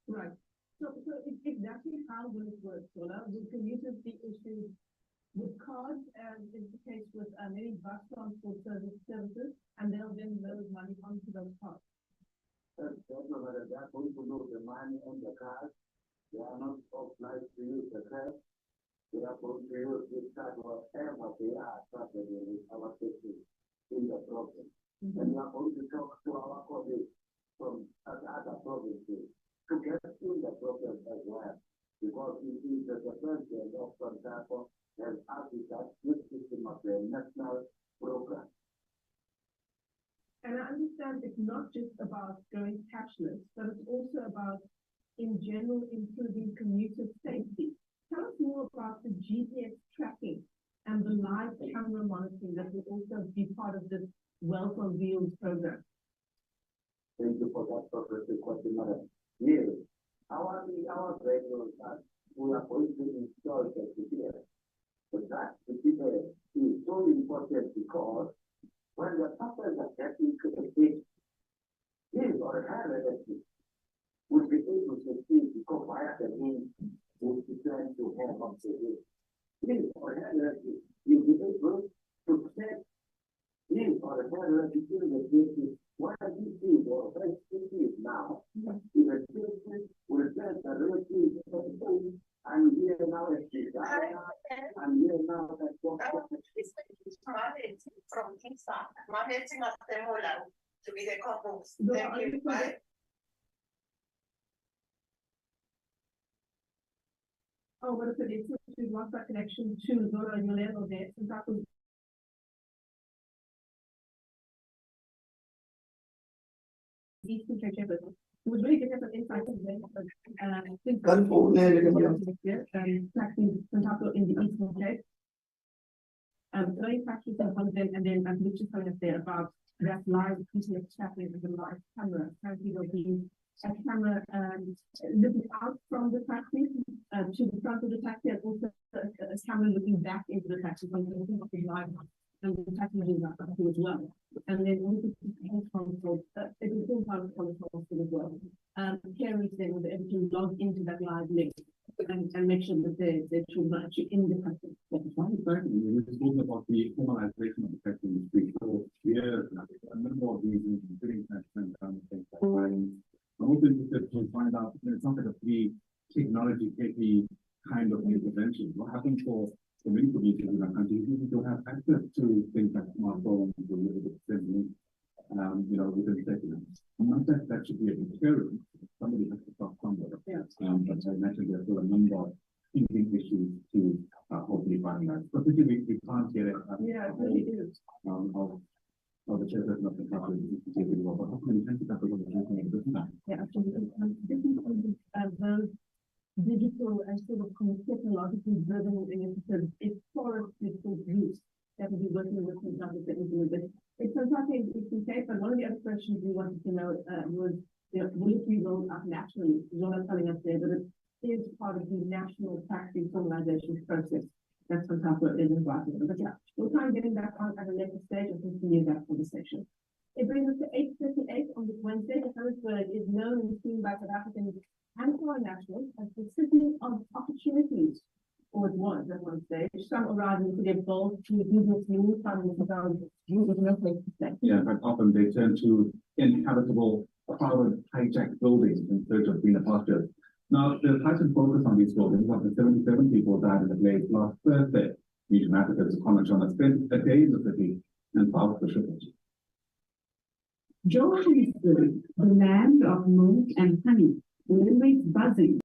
Right. So it's exactly how will it work, Sola? Will commuters be issued with cards, as is the case with many bus transport services, and they'll then load money onto those cards? They're going to lose the money on the card. They are not obliged to use the cash. They are going to use this card whatever they are traveling with our system in the province. And we are going to talk to our colleagues from other provinces to get in the province as well. Because it is the president of Santaco has asked that this system of the national program. And I understand it's not just about going cashless, but it's also about, in general, improving commuter safety. Tell us more about the GPS tracking and the live camera monitoring that will also be part of this Wealth on Wheels program. Thank you for that progressive question, Madam. Yes, our vehicles we are going to install the GPS. But that GPS is so important because when the passengers get into the gate, his or her relative would be able to see because via the means which is trying to have on the gate. His or her relative will be able to check his or her relative in the gate. What he sees or what he sees now, if the patient will tell the relative and here now at the and here now at from inside. My head's in the mola to be the couples. Oh, what if it is? We lost that connection to Zora and Yolanda there. And that was Eastern Church. It was really good to have an insight in the Eastern Cape. Early practice and content, and then I'm just telling us there about that live piece of traffic with the live camera. Currently, there'll be a camera looking out from the taxi to the front of the taxi, and also a camera looking back into the taxi from the live. And the taxi is that as well. And then also control, it is all part of control as well. Carries then will be able to log into that live link and make sure that their children are actually in the country. We're talking about the formalization of the tax industry for years now. A number of reasons, including tax and things like that. I'm also interested to find out, it's not like a free technology heavy kind of intervention. What happens for the many communities in our country who don't have access to things like smartphones or within seconds? I'm not that that should be a deterrent. Somebody has to start somewhere. Yes. But I imagine there's still a number of thinking issues to hopefully finalize. Particularly, we can't get it. Yeah, it really is. Of the chairperson of the council, but hopefully we can pick up a conversation at this time. Yeah, absolutely. Those digital and sort of technologically driven initiatives, it's for digital use that will be working with the government to implement it. It's fantastic in case, but one of the other questions we wanted to know was, will it be rolled up nationally? You're not telling us there, but it is part of the national tax formalization process. That's fantastic. It is invited. But yeah, we'll try and get back on at a later stage and continue that conversation. It brings us to 8:38 on this Wednesday. Johannesburg is known and seen by South Africans and foreign nationals as the city of opportunities, or it was at one stage. Some arriving to their bold to business news, some with no place to stay. Yeah, but often they turn to inhabitable, crowded, hijacked buildings in search of greener pastures. Now, there's heightened focus on these buildings after 77 people died in the blaze last Thursday. Media Africa's Connor John spent a day in the city and filed for shrinkage. Johannesburg, the land of milk and honey, always buzzing.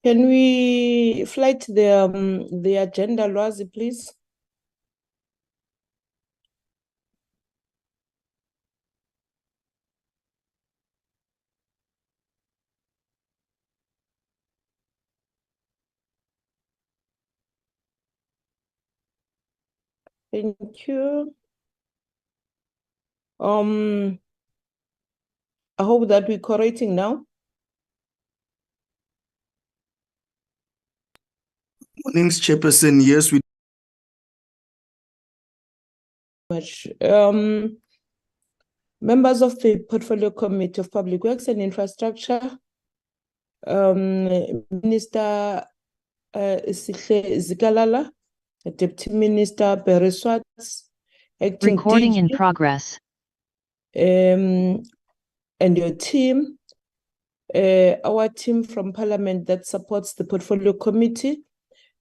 Can we flight the agenda, Lwazi, please? Thank you. I hope that we're correcting now. Mornings, Chairperson. Yes, we Much. Members of the Portfolio Committee of Public Works and Infrastructure, Minister Sihle Zikalala, Deputy Minister Bereswat, Acting Recording in DG, progress. and your team, our team from Parliament that supports the Portfolio Committee,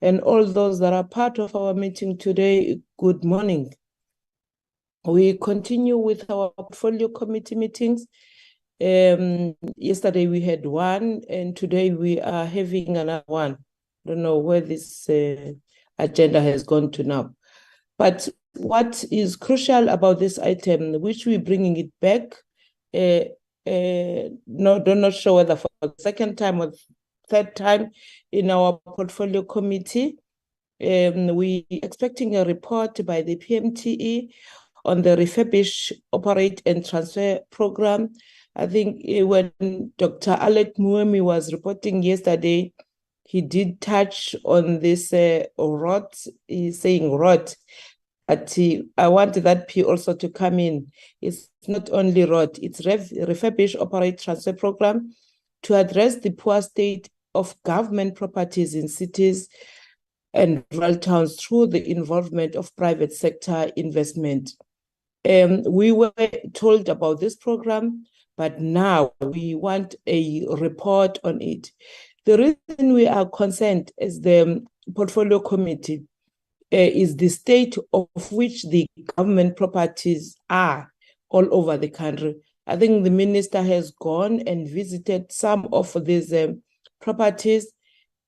and all those that are part of our meeting today, good morning. We continue with our Portfolio Committee meetings. Yesterday we had one, and today we are having another one. Don't know where this agenda has gone to now. But what is crucial about this item, which we're bringing it back, no, I'm not sure whether for the second time or third time in our Portfolio Committee, we expecting a report by the PMTE on the Refurbish, Operate and Transfer program. I think when Dr. Alec Muemi was reporting yesterday, he did touch on this ROT, he's saying ROT, but I want that P also to come in. It's not only ROT, it's Refurbish, Operate, Transfer program to address the poor state of government properties in cities and rural towns through the involvement of private sector investment. We were told about this program, but now we want a report on it. The reason we are concerned as the Portfolio Committee is the state of which the government properties are all over the country. I think the minister has gone and visited some of these properties,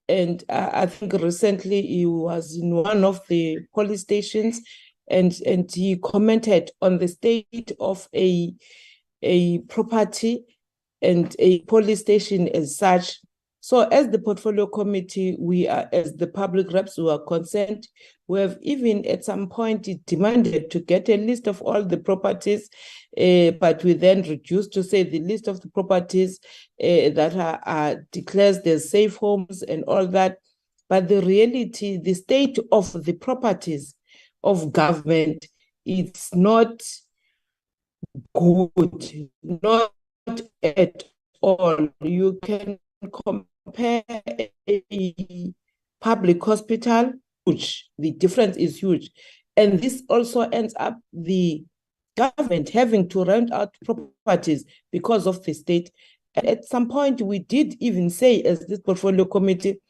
and I think recently he was in one of the police stations, and he commented on the state of a property and a police station as such. So as the Portfolio Committee, we are, as the public reps who are concerned, we have even at some point demanded to get a list of all the properties, but we then reduced to say the list of the properties that are declared as safe homes and all that. But the reality, the state of the properties of government, it's not good, not at all. You can compare a public hospital, huge. The difference is huge. And this also ends up the government having to rent out properties because of the state. And at some point, we did even say, as this Portfolio Committee,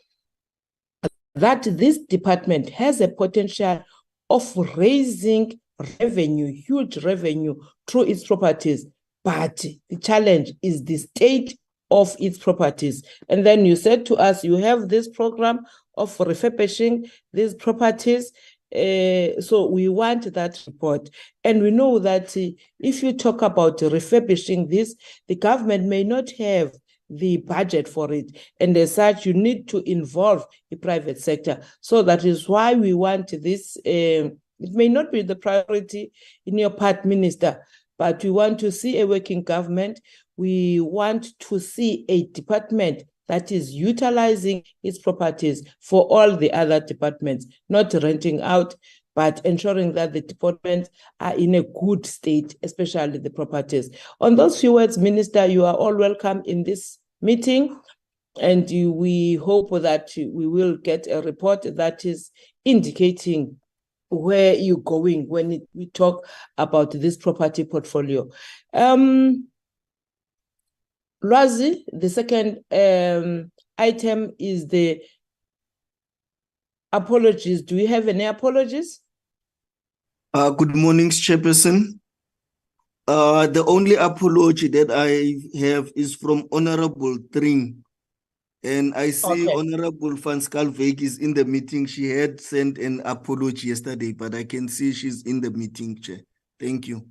that this department has a potential of raising revenue, huge revenue through its properties. But the challenge is the state of its properties. And then you said to us, you have this program of refurbishing these properties. So we want that report. And we know that if you talk about refurbishing this, the government may not have the budget for it. And as such, you need to involve the private sector. So that is why we want this. It may not be the priority in your part, Minister, but we want to see a working government. We want to see a department that is utilizing its properties for all the other departments, not renting out, but ensuring that the departments are in a good state, especially the properties. On those few words, Minister, you are all welcome in this meeting, and we hope that we will get a report that is indicating where you're going when we talk about this property portfolio. Lwazi, the second item is the apologies. Do we have any apologies? Good morning, Chairperson. The only apology that I have is from Honorable Tring. And I see Okay. Honorable Van Schalkwyk is in the meeting. She had sent an apology yesterday, but I can see she's in the meeting, Chair. Thank you.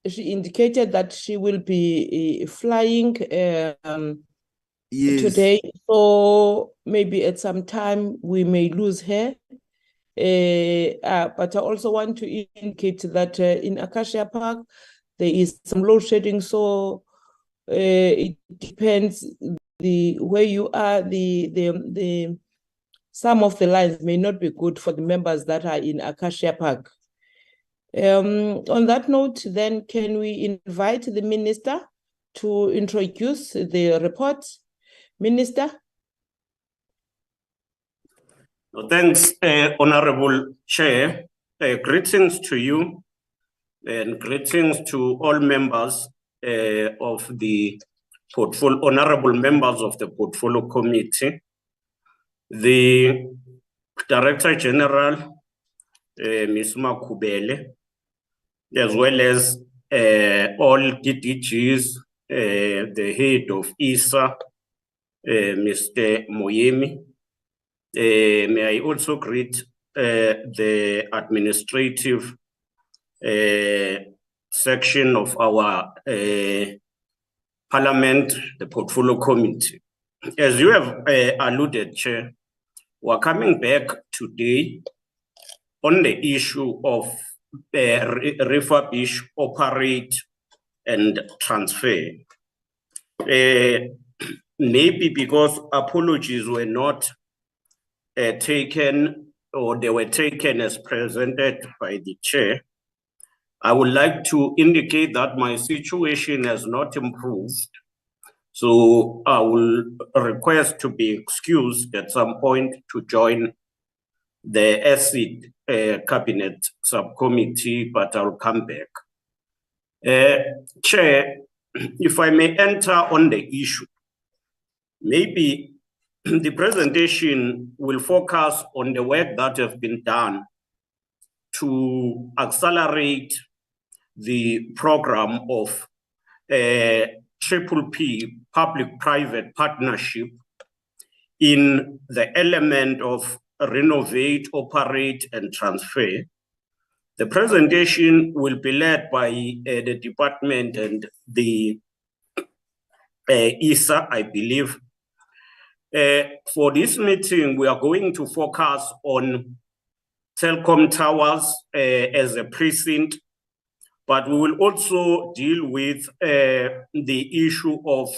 She indicated that she will be flying Yes. today, so maybe at some time we may lose her. But I also want to indicate that in Acacia Park, there is some load shedding, so it depends where you are. Some of the lines may not be good for the members that are in Acacia Park. On that note, then, can we invite the minister to introduce the report? Minister? Thanks, Honorable Chair. Greetings to you and greetings to all members of the portfolio, honorable members of the Portfolio Committee, the Director General, Ms. Makubele, as well as all DDGs, the head of ISA, Mr. Moyemi. May I also greet the administrative section of our Parliament, the Portfolio Committee. As you have alluded, Chair, we're coming back today on the issue of refurbish, operate, and transfer. Maybe because apologies were not taken, or they were taken as presented by the chair, I would like to indicate that my situation has not improved. So I will request to be excused at some point to join the ACID Cabinet Subcommittee, but I'll come back. Chair, if I may enter on the issue, maybe the presentation will focus on the work that has been done to accelerate the program of PPP, public-private partnership, in the element of renovate, operate, and transfer. The presentation will be led by the department and the ISA, I believe. For this meeting, we are going to focus on Telkom Towers as a precinct, but we will also deal with the issue of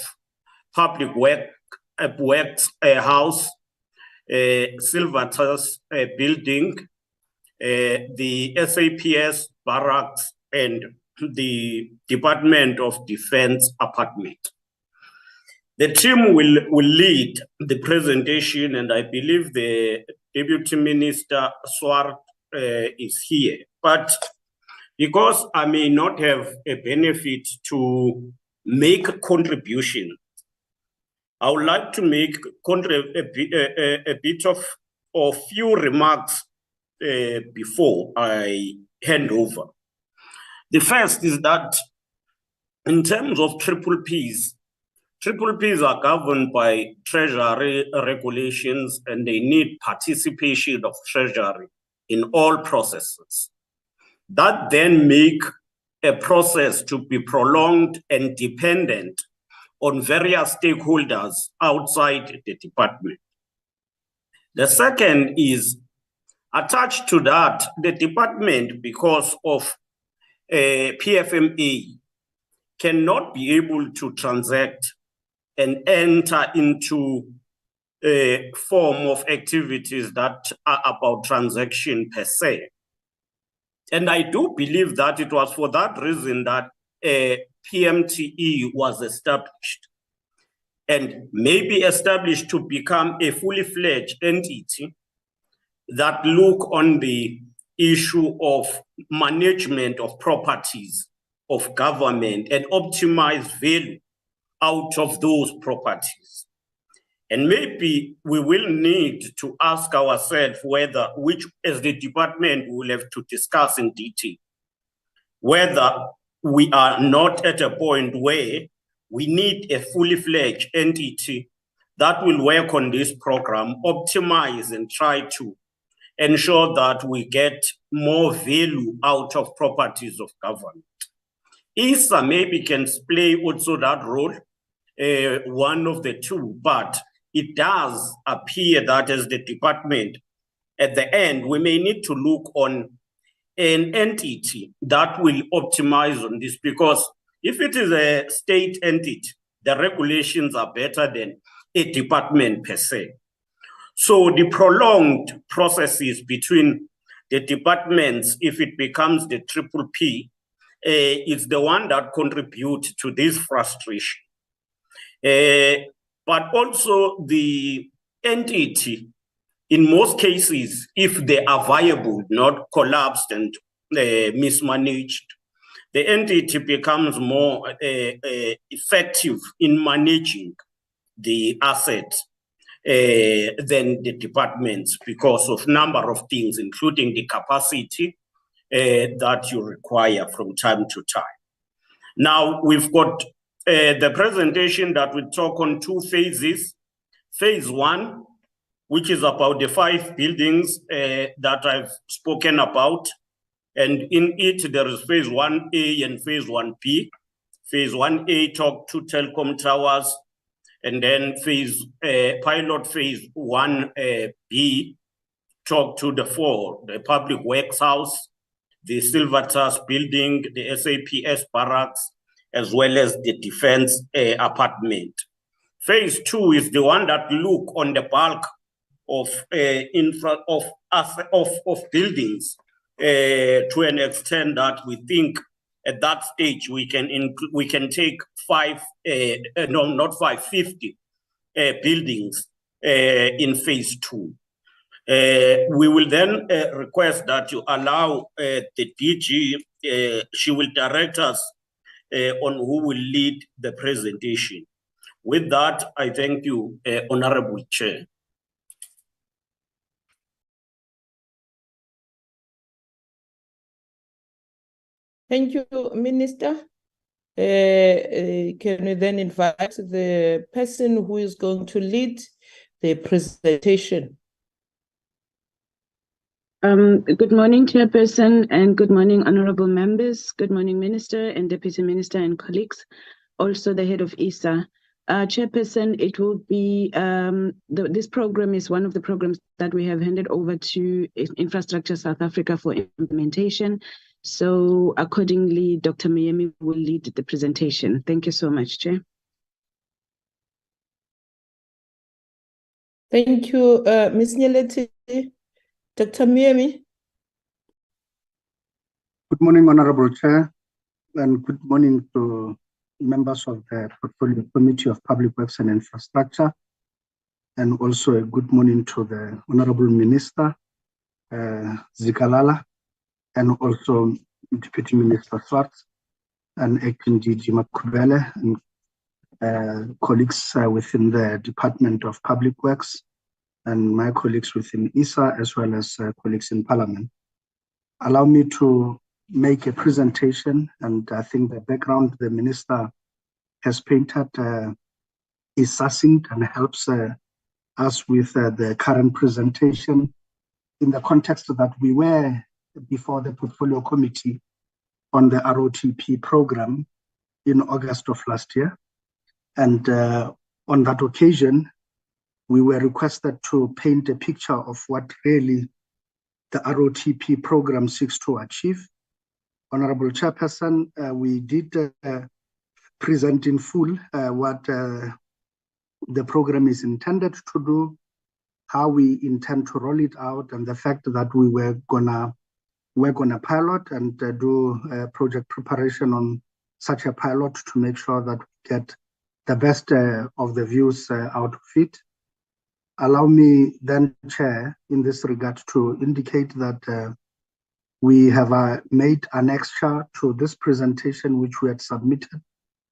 public works house, Silvertus building, the SAPS barracks, and the Department of Defense apartment. The team will lead the presentation, and I believe the Deputy Minister Swart is here. But because I may not have a benefit to make a contribution, I would like to make a bit of a few remarks before I hand over. The first is that in terms of PPPs are governed by Treasury regulations, and they need participation of Treasury in all processes. That then make a process to be prolonged and dependent on various stakeholders outside the department. The second is attached to that, the department, because of PFMA, cannot be able to transact and enter into a form of activities that are about transaction per se. And I do believe that it was for that reason that PMTE was established, and maybe established to become a fully fledged entity that look on the issue of management of properties of government and optimize value out of those properties. And maybe we will need to ask ourselves whether, which as the department we will have to discuss in detail, whether we are not at a point where we need a fully fledged entity that will work on this program, optimize and try to ensure that we get more value out of properties of government. ISA maybe can play also that role, one of the two, but it does appear that as the department, at the end, we may need to look on an entity that will optimize on this, because if it is a state entity, the regulations are better than a department per se. So the prolonged processes between the departments, if it becomes the triple P, is the one that contributes to this frustration. But also the entity, in most cases, if they are viable, not collapsed and mismanaged, the entity becomes more effective in managing the assets than the departments, because of number of things, including the capacity that you require from time to time. Now, we've got the presentation that will talk on 2 phases. Phase 1, which is about the 5 buildings that I've spoken about. And in it, there is phase 1A and phase 1B. Phase 1A talk to telecom towers, and then pilot phase 1B talk to the public works house, the Silvertas building, the SAPS barracks, as well as the defense apartment. Phase 2 is the one that look on the bulk of buildings to an extent that we think at that stage we can take 50 buildings in phase 2. We will then request that you allow the DG, she will direct us on who will lead the presentation. With that, I thank you, Honorable Chair. Thank you, Minister. Can we then invite the person who is going to lead the presentation? Good morning, Chairperson, and good morning, honorable members. Good morning, Minister and Deputy Minister and colleagues. Also the head of ISA. Chairperson, it will be, this program is one of the programs that we have handed over to Infrastructure South Africa for implementation. So accordingly, Dr. Miemi will lead the presentation. Thank you so much, Chair. Thank you, Ms. Nyeleti. Dr. Miemi. Good morning, Honorable Chair, and good morning to members of the Portfolio Committee of Public Works and Infrastructure, and also a good morning to the Honorable Minister, Zikalala, and also Deputy Minister Swartz, and Acting DG Makubele, and colleagues within the Department of Public Works, and my colleagues within ISA, as well as colleagues in Parliament. Allow me to make a presentation, and I think the background the Minister has painted is succinct and helps us with the current presentation in the context that we were before the Portfolio Committee on the ROTP program in August of last year. And on that occasion, we were requested to paint a picture of what really the ROTP program seeks to achieve. Honorable Chairperson, we did present in full what the program is intended to do, how we intend to roll it out, and the fact that we were gonna work on a pilot and do project preparation on such a pilot to make sure that we get the best of the views out of it. Allow me then, Chair, in this regard to indicate that we have made an annexure to this presentation, which we had submitted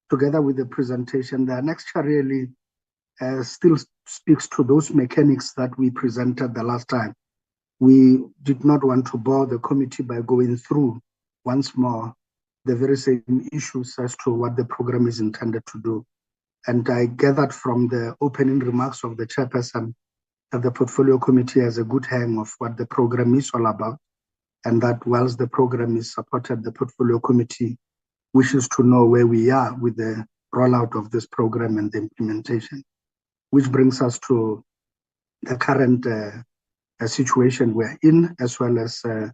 together with the presentation. The annexure really still speaks to those mechanics that we presented the last time. We did not want to bore the committee by going through once more the very same issues as to what the program is intended to do. And I gathered from the opening remarks of the chairperson that the portfolio committee has a good hang of what the program is all about, and that whilst the program is supported, the portfolio committee wishes to know where we are with the rollout of this program and the implementation, which brings us to the current situation we're in, as well as a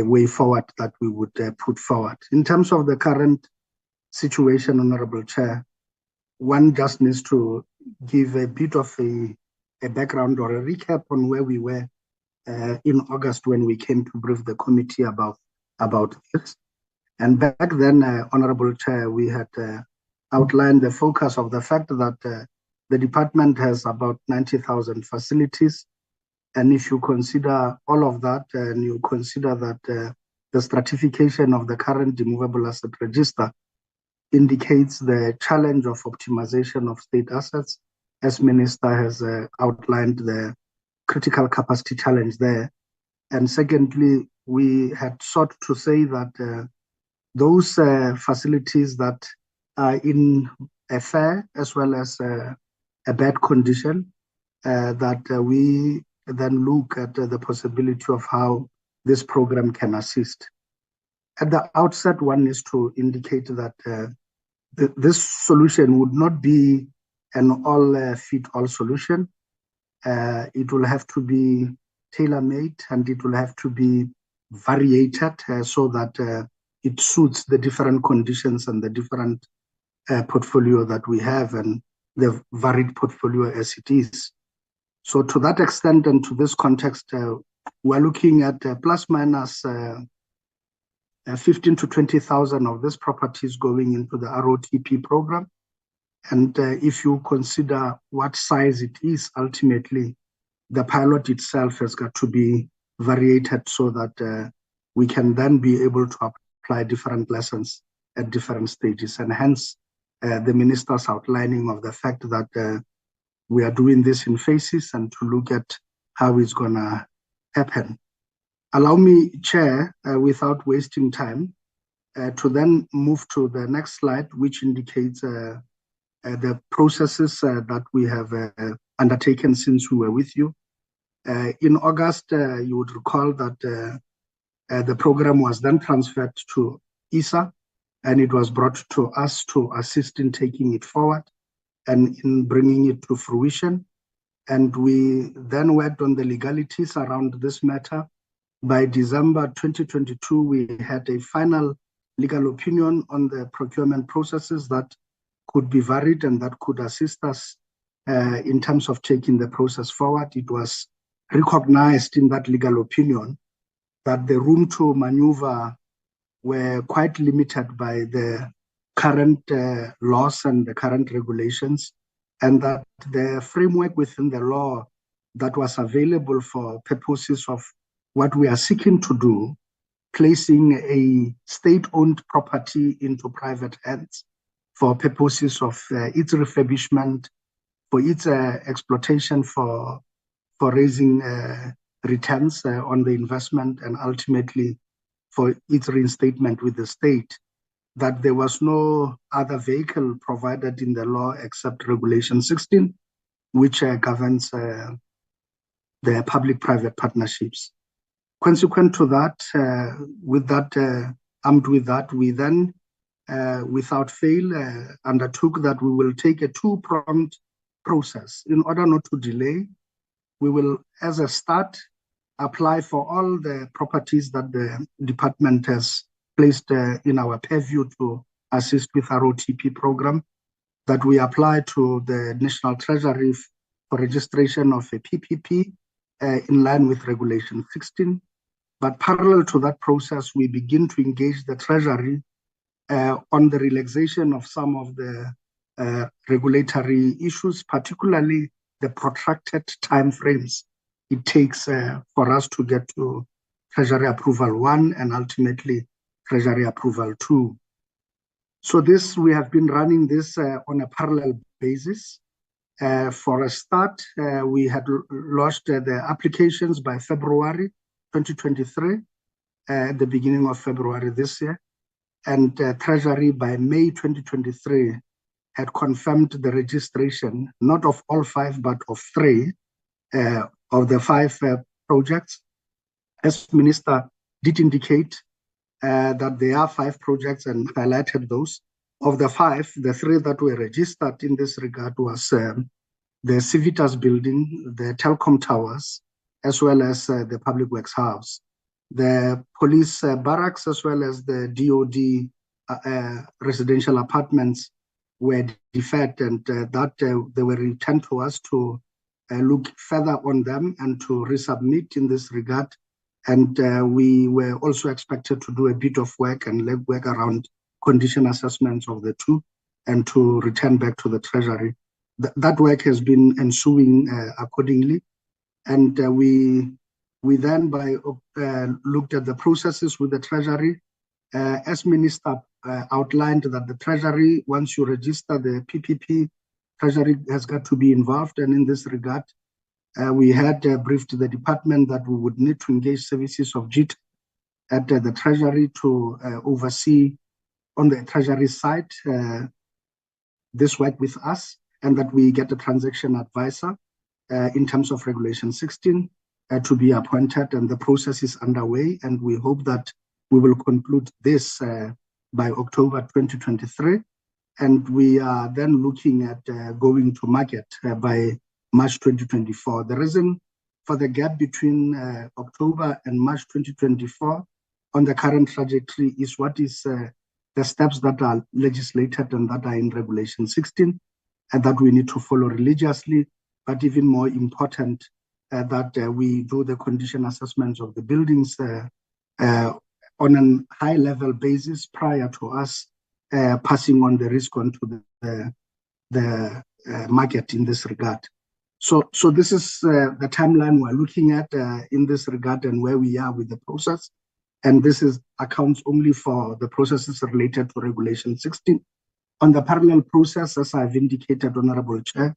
way forward that we would put forward. In terms of the current situation, Honorable Chair, one just needs to give a bit of a background or a recap on where we were in August when we came to brief the committee about this. And back then, Honorable Chair, we had outlined the focus of the fact that the department has about 90,000 facilities. And if you consider all of that, and you consider that the stratification of the current immovable asset register indicates the challenge of optimization of state assets, as Minister has outlined the critical capacity challenge there. And secondly, we had sought to say that those facilities that are in a fair as well as a bad condition, that we then look at the possibility of how this program can assist. At the outset, one is to indicate that this solution would not be an all-fit-all solution. It will have to be tailor-made, and it will have to be variated so that it suits the different conditions and the different portfolio that we have and the varied portfolio as it is. So to that extent and to this context, we're looking at plus minus 15 to 20,000 of these properties going into the ROTP program. And if you consider what size it is, ultimately, the pilot itself has got to be variated so that we can then be able to apply different lessons at different stages. And hence, the minister's outlining of the fact that we are doing this in phases and to look at how it's going to happen. Allow me, Chair, without wasting time, to then move to the next slide, which indicates the processes that we have undertaken since we were with you. In August, you would recall that the program was then transferred to ISA, and it was brought to us to assist in taking it forward and in bringing it to fruition. And we then worked on the legalities around this matter. By December 2022, we had a final legal opinion on the procurement processes that could be varied and that could assist us in terms of taking the process forward. It was recognized in that legal opinion that the room to maneuver were quite limited by the current laws and the current regulations, and that the framework within the law that was available for purposes of what we are seeking to do, placing a state-owned property into private hands for purposes of its refurbishment, for its exploitation, for raising returns on the investment, and ultimately for its reinstatement with the state, that there was no other vehicle provided in the law except Regulation 16, which governs the public-private partnerships. Consequent to that, armed with that, we then, without fail, undertook that we will take a two-pronged process. In order not to delay, we will, as a start, apply for all the properties that the department has placed in our purview to assist with our ROTP program, that we apply to the National Treasury for registration of a PPP in line with Regulation 16. But parallel to that process, we begin to engage the Treasury on the relaxation of some of the regulatory issues, particularly the protracted timeframes it takes for us to get to Treasury Approval 1 and ultimately Treasury Approval 2. So this, we have been running this on a parallel basis. For a start, we had launched the applications by February 2023, at the beginning of February this year, and Treasury by May 2023 had confirmed the registration, not of all 5, but of 3 of the 5 projects. As Minister did indicate that there are 5 projects and highlighted those. Of the 5, the 3 that were registered in this regard was the Civitas building, the Telkom towers, as well as the Public Works House. The police barracks, as well as the DOD residential apartments were deferred, and that they were returned to us to look further on them and to resubmit in this regard. And we were also expected to do a bit of work and legwork around condition assessments of the 2 and to return back to the Treasury. That work has been ensuing accordingly. And we then looked at the processes with the Treasury. As Minister outlined that the Treasury, once you register the PPP, Treasury has got to be involved. And in this regard, we had briefed the department that we would need to engage services of JIT at the Treasury to oversee on the Treasury side this work with us, and that we get a transaction advisor in terms of Regulation 16 to be appointed, and the process is underway, and we hope that we will conclude this by October 2023, and we are then looking at going to market by March 2024. The reason for the gap between October and March 2024 on the current trajectory is what is the steps that are legislated and that are in Regulation 16, and that we need to follow religiously, but even more important, that we do the condition assessments of the buildings on a high-level basis prior to us passing on the risk onto the market in this regard. So this is the timeline we're looking at in this regard and where we are with the process. And this accounts only for the processes related to Regulation 16. On the parallel process, as I've indicated, Honorable Chair,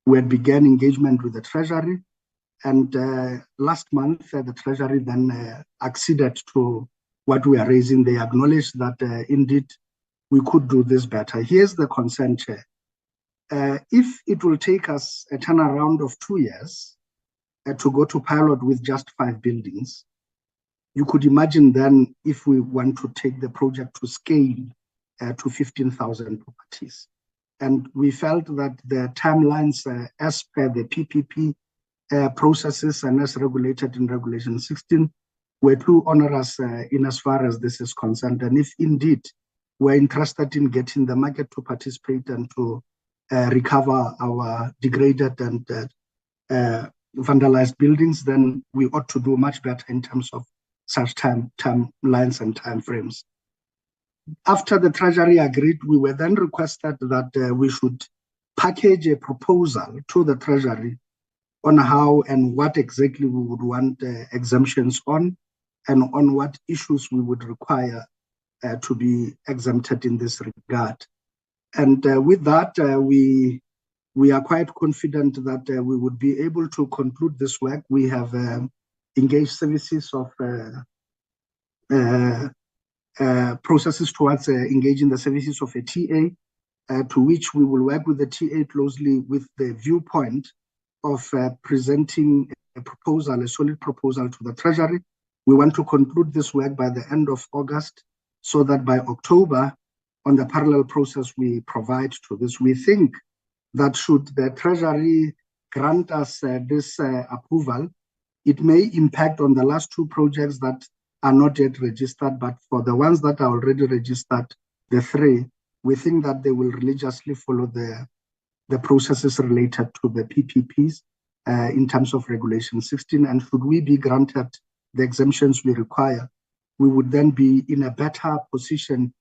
we had began engagement with the Treasury. And last month, the Treasury then acceded to what we are raising. They acknowledged that indeed we could do this better. Here's the concern, Chair. If it will take us a turnaround of 2 years to go to pilot with just 5 buildings, you could imagine then if we want to take the project to scale to 15,000 properties. And we felt that the timelines as per the PPP processes and as regulated in Regulation 16 were too onerous in as far as this is concerned. And if indeed we're interested in getting the market to participate and to recover our degraded and vandalized buildings, then we ought to do much better in terms of such timelines and timeframes. After the Treasury agreed, we were then requested that we should package a proposal to the Treasury on how and what exactly we would want exemptions on, and on what issues we would require to be exempted in this regard. And with that, we are quite confident that we would be able to conclude this work. We have engaged services of processes towards engaging the services of a TA, to which we will work with the TA closely with the viewpoint of presenting a proposal, a solid proposal to the Treasury. We want to conclude this work by the end of August, so that by October, on the parallel process we provide to this, we think that should the Treasury grant us this approval, it may impact on the last 2 projects that are not yet registered, but for the ones that are already registered, the 3, we think that they will religiously follow the processes related to the PPPs in terms of Regulation 16. And should we be granted the exemptions we require, we would then be in a better position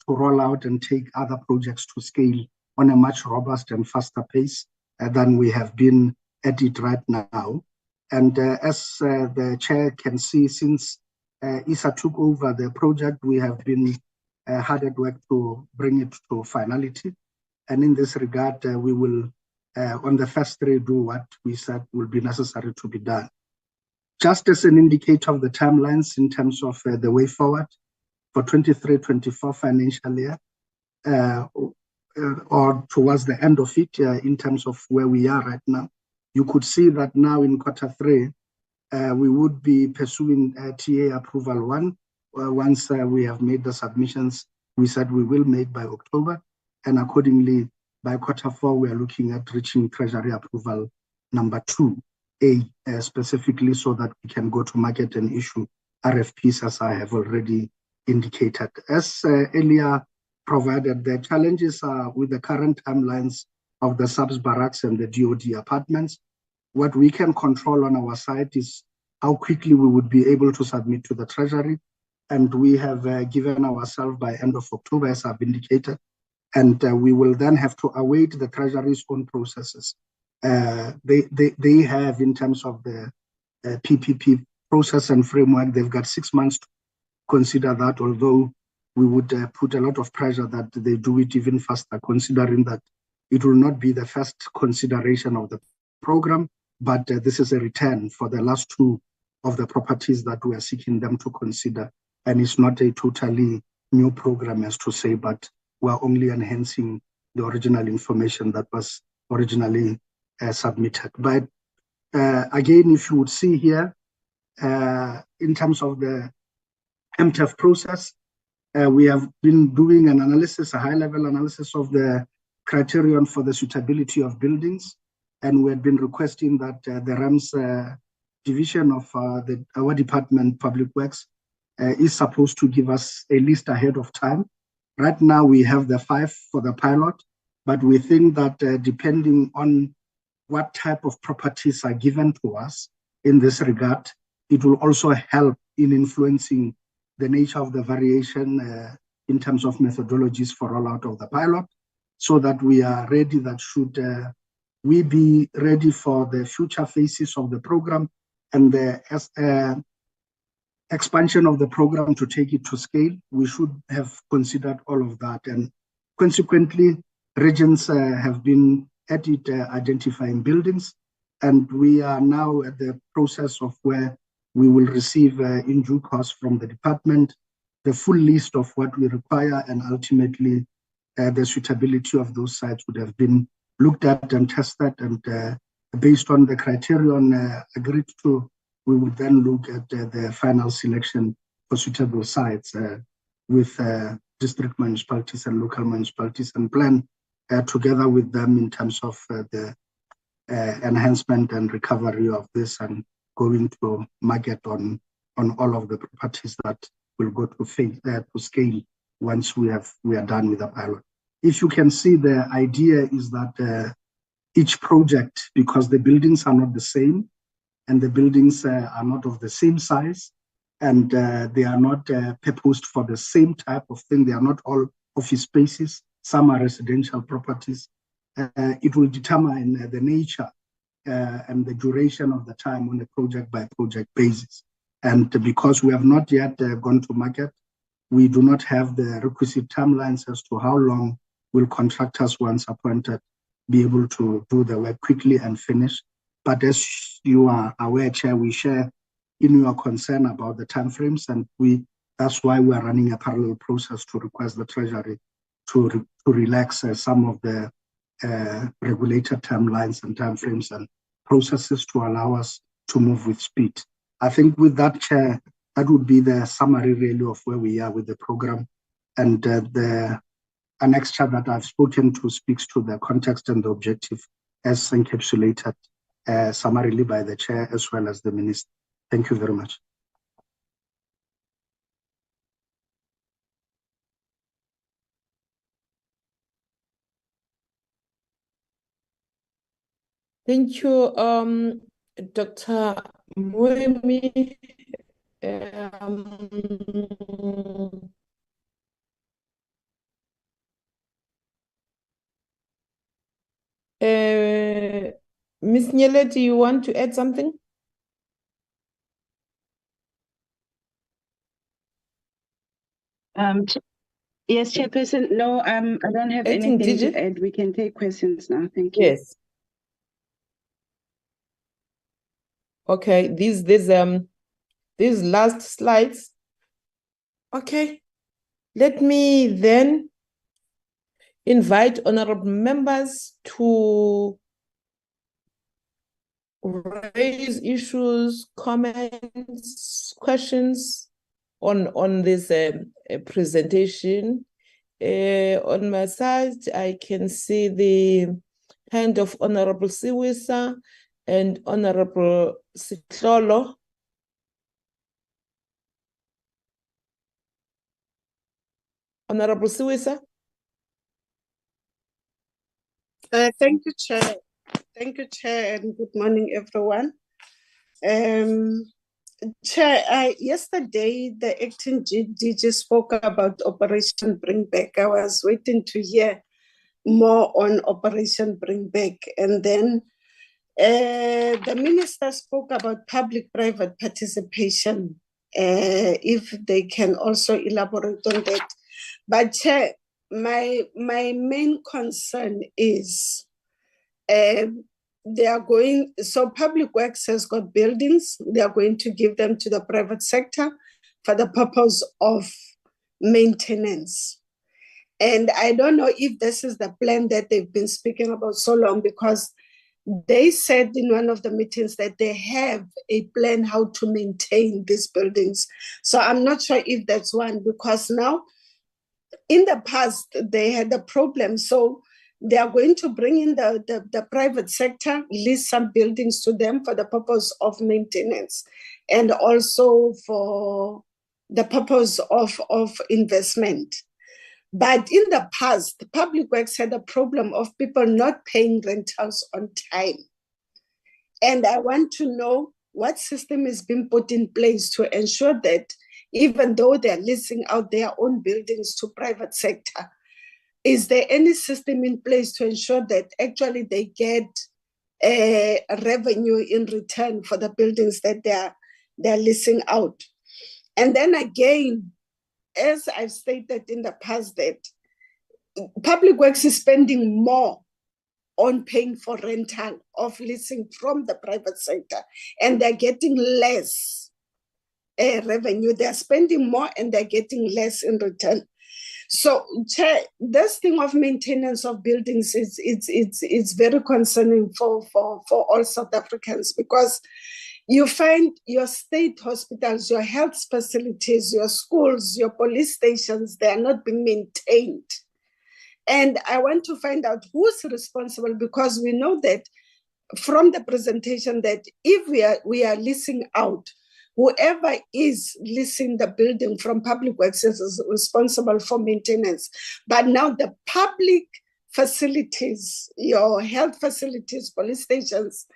to roll out and take other projects to scale on a much robust and faster pace than we have been at it right now. And as the Chair can see, since ISA took over the project, we have been hard at work to bring it to finality. And in this regard, we will, on the first 3, do what we said will be necessary to be done. Just as an indicator of the timelines in terms of the way forward for 23-24 financial year, or towards the end of it in terms of where we are right now. You could see that now in Q3, we would be pursuing TA approval 1. Once we have made the submissions, we said we will make by October. And accordingly, by Q4, we are looking at reaching Treasury approval number 2A, specifically so that we can go to market and issue RFPs, as I have already indicated. As earlier provided, the challenges are with the current timelines of the subs barracks and the DOD apartments. What we can control on our side is how quickly we would be able to submit to the Treasury. And we have given ourselves by end of October, as I've indicated, and we will then have to await the Treasury's own processes. They have, in terms of the PPP process and framework, they've got 6 months to consider that, although we would put a lot of pressure that they do it even faster, considering that it will not be the first consideration of the program, but this is a return for the last 2 of the properties that we are seeking them to consider. And it's not a totally new program, as to say, but we're only enhancing the original information that was originally submitted. But again, if you would see here, in terms of the MTF process, we have been doing an analysis, a high-level analysis of the criterion for the suitability of buildings, and we had been requesting that the RAMS division of our department, Public Works, is supposed to give us a list ahead of time. Right now, we have the 5 for the pilot, but we think that depending on what type of properties are given to us in this regard, it will also help in influencing the nature of the variation in terms of methodologies for rollout of the pilot, so that we are ready, that should we be ready for the future phases of the program and the expansion of the program to take it to scale, we should have considered all of that. And consequently, regions have been at it identifying buildings, and we are now at the process of where we will receive in due course from the department the full list of what we require, and ultimately the suitability of those sites would have been looked at and tested, and based on the criterion agreed to, we would then look at the final selection for suitable sites with district municipalities and local municipalities, and plan together with them in terms of the enhancement and recovery of this, and going to market on all of the properties that will go to scale once we are done with the pilot. If you can see, the idea is that each project, because the buildings are not the same, and the buildings are not of the same size, and they are not purposed for the same type of thing. They are not all office spaces. Some are residential properties. It will determine the nature and the duration of the time on a project-by-project basis. And because we have not yet gone to market, we do not have the requisite timelines as to how long will contractors, once appointed, be able to do the work quickly and finish. But as you are aware, Chair, we share in your concern about the timeframes, and that's why we are running a parallel process to request the Treasury to relax some of the regulated timelines and timeframes and processes to allow us to move with speed. I think with that, Chair, that would be the summary really of where we are with the program. And the annexure that I've spoken to speaks to the context and the objective as encapsulated summarily by the Chair as well as the Minister. Thank you very much. Thank you, Dr. Moemi. Ms. Nyele, do you want to add something? Yes, Chairperson. No, I don't have anything to add. We can take questions now. Thank you. Yes. Okay, these last slides. Okay, let me then invite honorable members to raise issues, comments, questions on this presentation. On my side, I can see the hand of Honorable Siwisa and Honorable Sitlolo. Honorable Siwisa. Thank you, Chair. Thank you, Chair, and good morning, everyone. Chair, yesterday the acting DG spoke about Operation Bring Back. I was waiting to hear more on Operation Bring Back. And then the minister spoke about public-private participation, if they can also elaborate on that. But Chair, my main concern is they are going, so Public Works has got buildings, they are going to give them to the private sector for the purpose of maintenance. And I don't know if this is the plan that they've been speaking about so long, because they said in one of the meetings that they have a plan how to maintain these buildings. So I'm not sure if that's one, because now in the past they had a problem. So they are going to bring in the private sector, lease some buildings to them for the purpose of maintenance and also for the purpose of investment. But in the past, Public Works had a problem of people not paying rentals on time. And I want to know what system is being put in place to ensure that even though they're leasing out their own buildings to private sector, is there any system in place to ensure that actually they get a revenue in return for the buildings that they're leasing out? And then again, as I've stated in the past, that Public Works is spending more on paying for rental of leasing from the private sector, and they're getting less revenue. They're spending more and they're getting less in return. So, Chair, this thing of maintenance of buildings is very concerning for all South Africans, because you find your state hospitals, your health facilities, your schools, your police stations, they are not being maintained. And I want to find out who's responsible, because we know that from the presentation that if we are leasing out, whoever is leasing the building from Public Works is responsible for maintenance. But now the public facilities, your health facilities, police stations,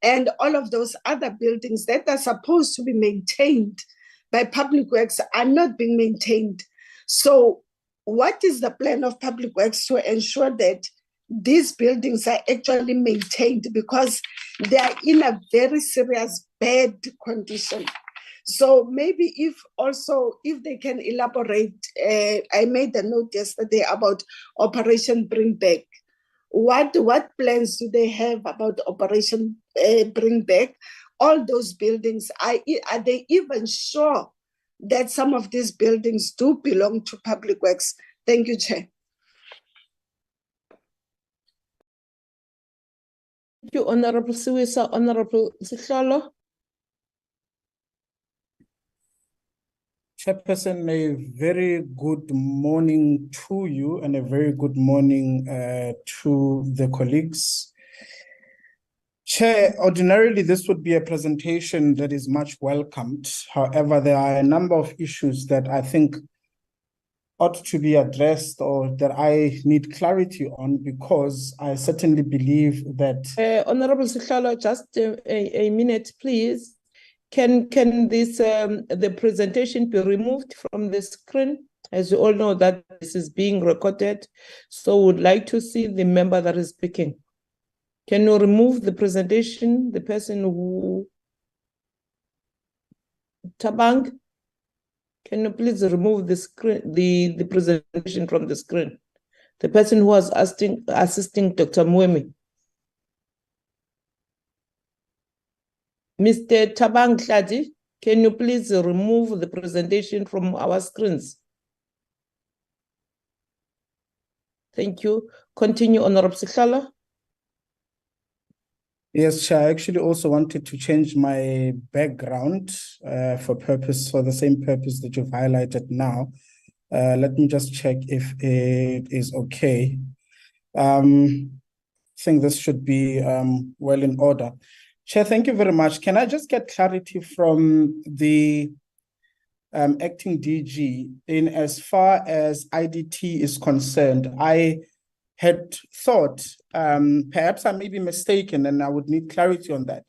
and all of those other buildings that are supposed to be maintained by Public Works are not being maintained. So what is the plan of Public Works to ensure that these buildings are actually maintained, because they are in a very serious bad condition? So maybe if they can elaborate, I made a note yesterday about Operation Bring Back. What plans do they have about Operation Bring Back? All those buildings, are they even sure that some of these buildings do belong to Public Works? Thank you, Chair. Thank you, Honorable Siwisa. Honorable Sitlolo. Chairperson, a very good morning to you and a very good morning to the colleagues. Chair, ordinarily this would be a presentation that is much welcomed. However, there are a number of issues that I think ought to be addressed or that I need clarity on, because I certainly believe that... Honorable Sitlolo, just a minute, please. Can this the presentation be removed from the screen? As you all know that this is being recorded, so would like to see the member that is speaking. Can you remove the presentation, the person who... Tabang, can you please remove the screen, the presentation from the screen? The person who was assisting Dr. Mwemi. Mr. Tabang Hladi, can you please remove the presentation from our screens? Thank you. Continue, Honorable Sihlalo. Yes, Chair, I actually also wanted to change my background for the same purpose that you've highlighted now. Let me just check if it is okay. I think this should be well in order. Chair, thank you very much. Can I just get clarity from the acting DG in as far as IDT is concerned? I had thought, perhaps I may be mistaken and I would need clarity on that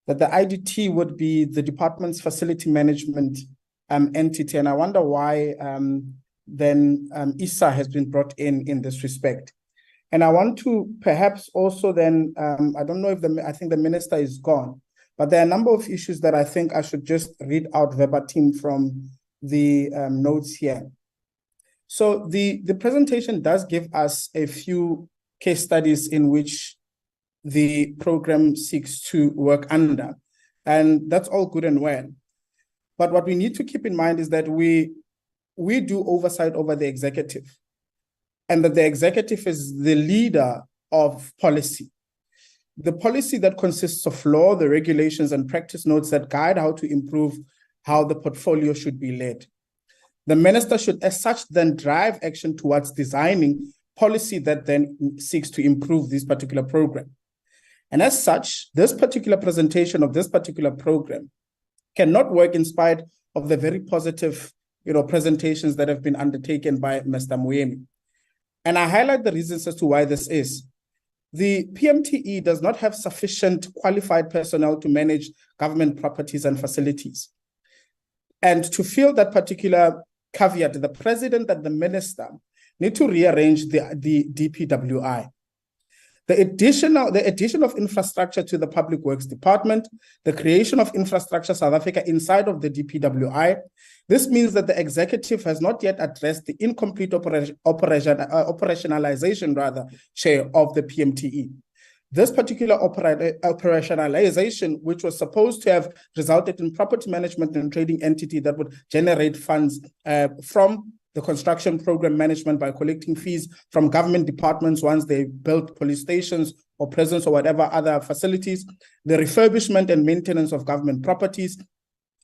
the IDT would be the department's facility management entity. And I wonder why then ISA has been brought in this respect. And I want to perhaps also then, I don't know if I think the minister is gone, but there are a number of issues that I think I should just read out verbatim from the notes here. So the presentation does give us a few case studies in which the program seeks to work under, and that's all good and well. But what we need to keep in mind is that we do oversight over the executive, and that the executive is the leader of policy. The policy that consists of law, the regulations and practice notes that guide how to improve how the portfolio should be led. The minister should as such then drive action towards designing policy that then seeks to improve this particular program. And as such, this particular presentation of this particular program cannot work in spite of the very positive presentations that have been undertaken by Mr. Moemi. And I highlight the reasons as to why this is. The PMTE does not have sufficient qualified personnel to manage government properties and facilities. And to fill that particular caveat, the president and the minister need to rearrange the DPWI. The addition of infrastructure to the Public Works Department, the creation of Infrastructure South Africa inside of the DPWI. This means that the executive has not yet addressed the incomplete operationalization, share of the PMTE. This particular operationalization, which was supposed to have resulted in property management and trading entity that would generate funds from the construction program management by collecting fees from government departments once they built police stations or prisons or whatever other facilities, the refurbishment and maintenance of government properties,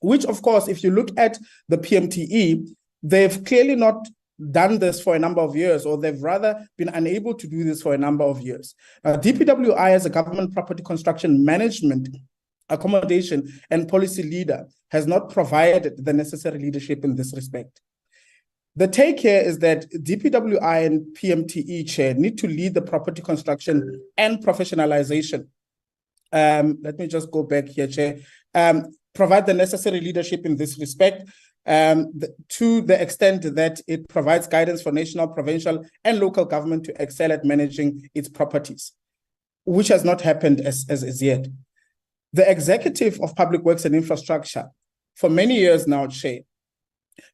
which of course, if you look at the PMTE, they've clearly not done this for a number of years, or they've rather been unable to do this for a number of years. DPWI as a government property construction management, accommodation and policy leader has not provided the necessary leadership in this respect. The take here is that DPWI and PMTE chair need to lead the property construction and professionalization. Let me just go back here, chair. Provide the necessary leadership in this respect to the extent that it provides guidance for national, provincial, and local government to excel at managing its properties, which has not happened as yet. The executive of Public Works and Infrastructure, for many years now, chair,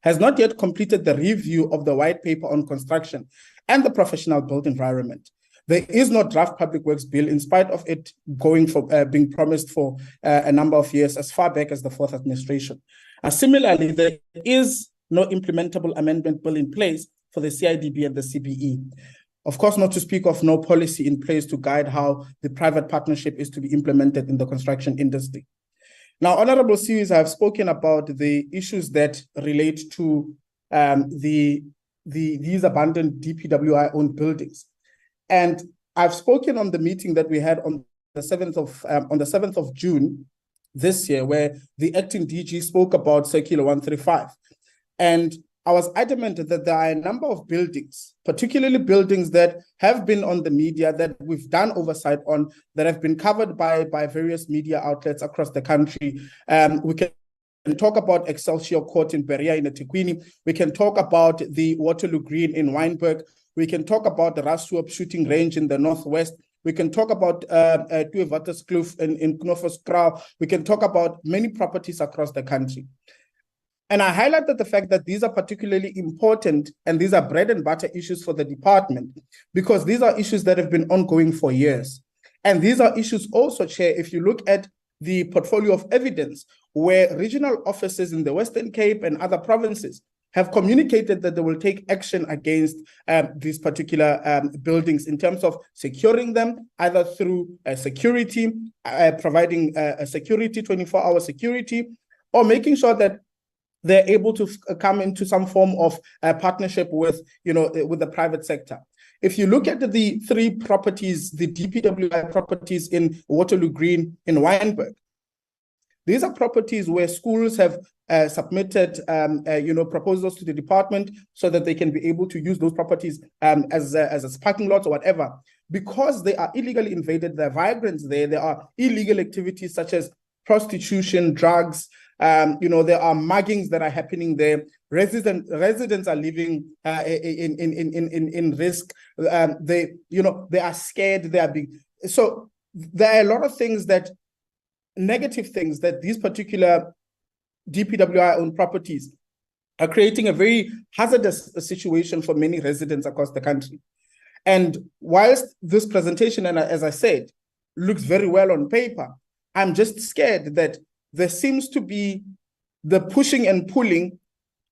has not yet completed the review of the white paper on construction and the professional built environment. There is no draft public works bill in spite of it going for being promised for a number of years as far back as the fourth administration. Similarly, there is no implementable amendment bill in place for the CIDB and the CBE. Of course, not to speak of no policy in place to guide how the private partnership is to be implemented in the construction industry. Now, Honorable CEOs, I have spoken about the issues that relate to these abandoned DPWI-owned buildings. And I've spoken on the meeting that we had on the 7th of June this year, where the acting DG spoke about Circular 135. And I was adamant that there are a number of buildings, particularly buildings that have been on the media, that we've done oversight on, that have been covered by various media outlets across the country. We can talk about Excelsior Court in Berea in eThekwini. We can talk about the Waterloo Green in Wynberg. We can talk about the Raswap shooting range in the Northwest. We can talk about Tuewaterskloof in Knoffelskral. We can talk about many properties across the country. And I highlighted the fact that these are particularly important and these are bread and butter issues for the department because these are issues that have been ongoing for years. And these are issues also, Chair, if you look at the portfolio of evidence where regional offices in the Western Cape and other provinces have communicated that they will take action against these particular buildings in terms of securing them, either through security, providing a security, 24-hour security, or making sure that they're able to come into some form of partnership with, with the private sector. If you look at the 3 properties, the DPWI properties in Waterloo Green in Wynberg, these are properties where schools have submitted, proposals to the department so that they can be able to use those properties as a parking lot or whatever. Because they are illegally invaded, there are vagrants there, there are illegal activities such as prostitution, drugs, there are muggings that are happening there. Residents are living in risk. They are scared. They are big. So there are a lot of things negative things that these particular DPWI-owned properties are creating a very hazardous situation for many residents across the country. And whilst this presentation, and as I said, looks very well on paper, I'm just scared that there seems to be the pushing and pulling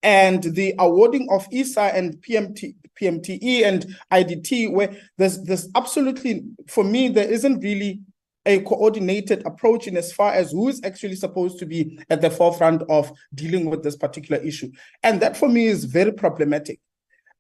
and the awarding of ISA and PMTE and IDT, where there's absolutely, for me, there isn't really a coordinated approach in as far as who is actually supposed to be at the forefront of dealing with this particular issue. And that for me is very problematic.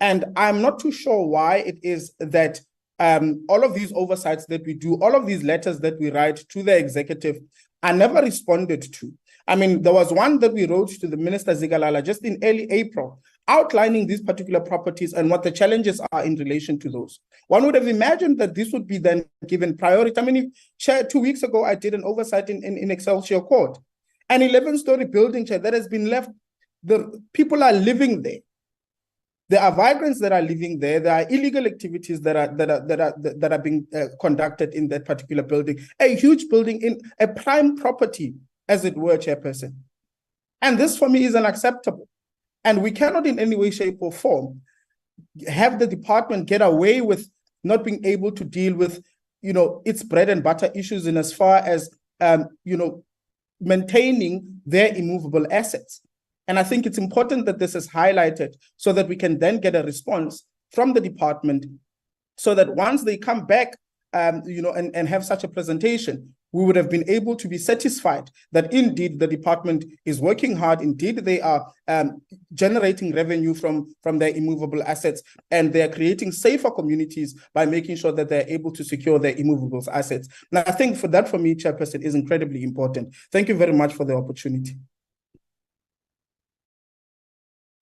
And I'm not too sure why it is that all of these oversights that we do, all of these letters that we write to the executive are never responded to. I mean, there was one that we wrote to the Minister Zigalala just in early April, outlining these particular properties and what the challenges are in relation to those. One would have imagined that this would be then given priority. I mean, Chair, 2 weeks ago, I did an oversight in Excelsior Court, an 11-story building, Chair, that has been left. The people are living there. There are migrants that are living there. There are illegal activities that are being conducted in that particular building. A huge building in a prime property, as it were, Chairperson. And this for me is unacceptable. And we cannot in any way, shape, or form have the department get away with not being able to deal with, its bread and butter issues in as far as, maintaining their immovable assets. And I think it's important that this is highlighted so that we can then get a response from the department so that once they come back, and have such a presentation, we would have been able to be satisfied that indeed the department is working hard. Indeed, they are generating revenue from their immovable assets, and they are creating safer communities by making sure that they're able to secure their immovable assets. Now, I think for me, Chairperson, is incredibly important. Thank you very much for the opportunity.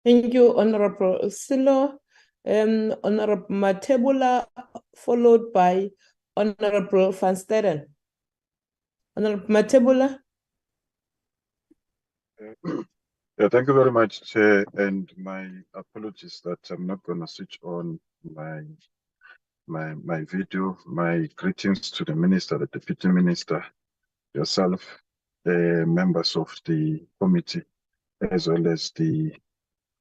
Thank you, Honorable Silo. Honorable Matebula, followed by Honorable Van Steren. Honorable Matebula. Yeah, thank you very much, Chair, and my apologies that I'm not going to switch on my video. My greetings to the Minister, the Deputy Minister, yourself, members of the committee, as well as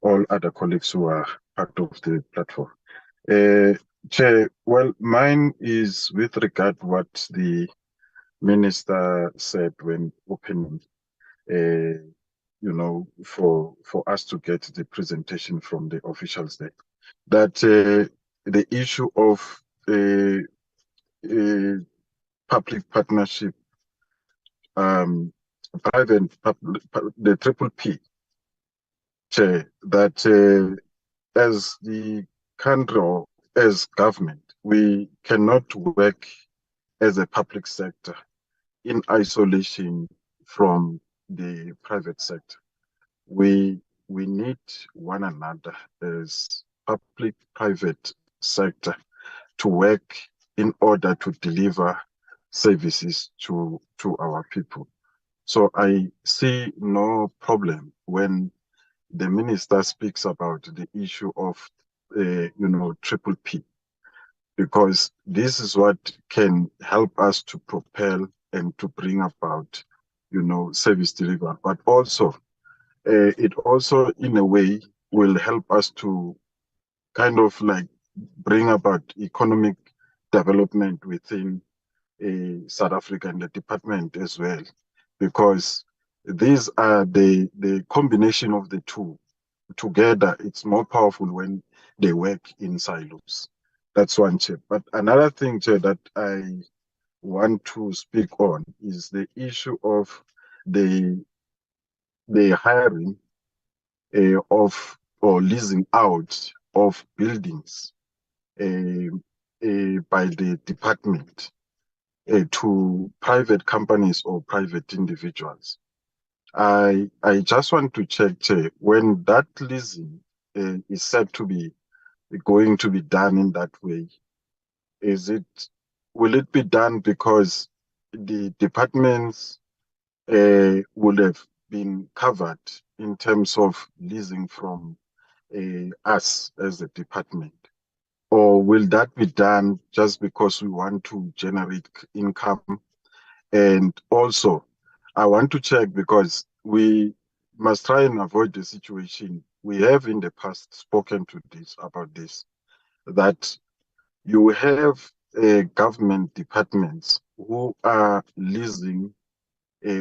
all other colleagues who are part of the platform. Chair, well, mine is with regard to what the Minister said when opening, for us to get the presentation from the officials there, that the issue of public partnership, the triple P, Chair, that as the country or as government, we cannot work as a public sector in isolation from the private sector. We need one another as public-private sector to work in order to deliver services to our people. So I see no problem when the minister speaks about the issue of triple P, because this is what can help us to propel and to bring about, service delivery. But also, it also in a way will help us to kind of like bring about economic development within South Africa and the department as well, because these are the combination of the two together, it's more powerful when they work in silos. That's one, Chair. But another thing, Chair, that I want to speak on is the issue of the hiring of or leasing out of buildings by the department to private companies or private individuals. I just want to check, Chair, when that leasing is said to be going to be done in that way, will it be done because the departments will have been covered in terms of leasing from us as a department? Or will that be done just because we want to generate income? And also, I want to check because we must try and avoid the situation. We have in the past spoken to this about this, that you have government departments who are leasing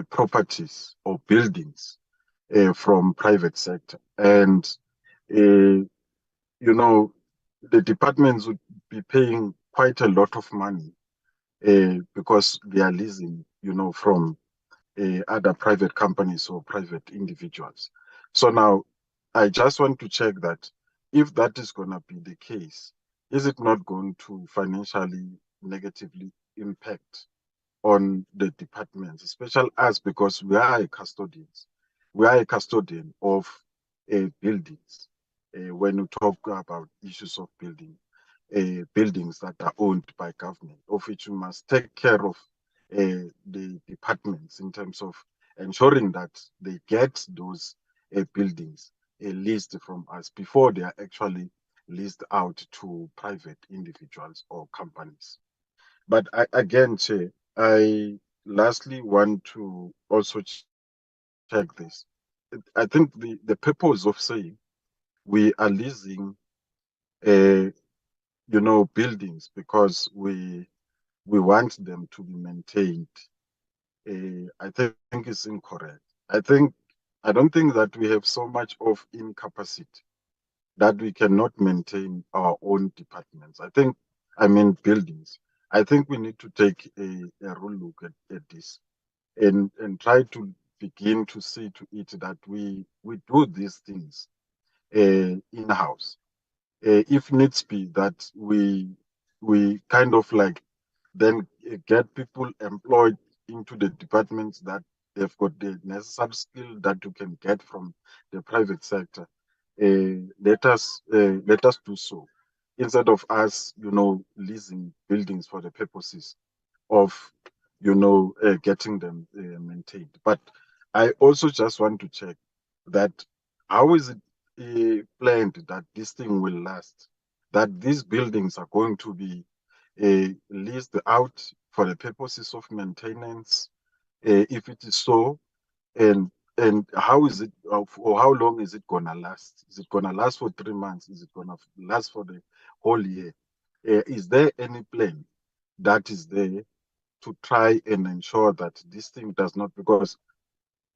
properties or buildings from private sector. And, you know, the departments would be paying quite a lot of money because they are leasing, from other private companies or private individuals. So now I just want to check that if that is going to be the case, is it not going to financially negatively impact on the departments, especially us, because we are custodians. We are a custodian of buildings. When you talk about issues of buildings that are owned by government, of which we must take care of the departments in terms of ensuring that they get those buildings leased from us before they are actually leased out to private individuals or companies. But again, Chair, I lastly want to also check this. I think the purpose of saying we are leasing, buildings because we want them to be maintained, I think is incorrect. I don't think that we have so much of incapacity that we cannot maintain our own departments. Buildings. I think we need to take a real look at this and try to begin to see to it that we do these things in-house. If needs be, that we kind of like then get people employed into the departments that they've got the necessary skill that you can get from the private sector. Let us do so instead of us, leasing buildings for the purposes of, getting them maintained. But I also just want to check that how is it planned that this thing will last? That these buildings are going to be leased out for the purposes of maintenance, if it is so, and how is it, or how long is it gonna last? Is it gonna last for 3 months? Is it gonna last for the whole year? Is there any plan that is there to try and ensure that this thing does not, because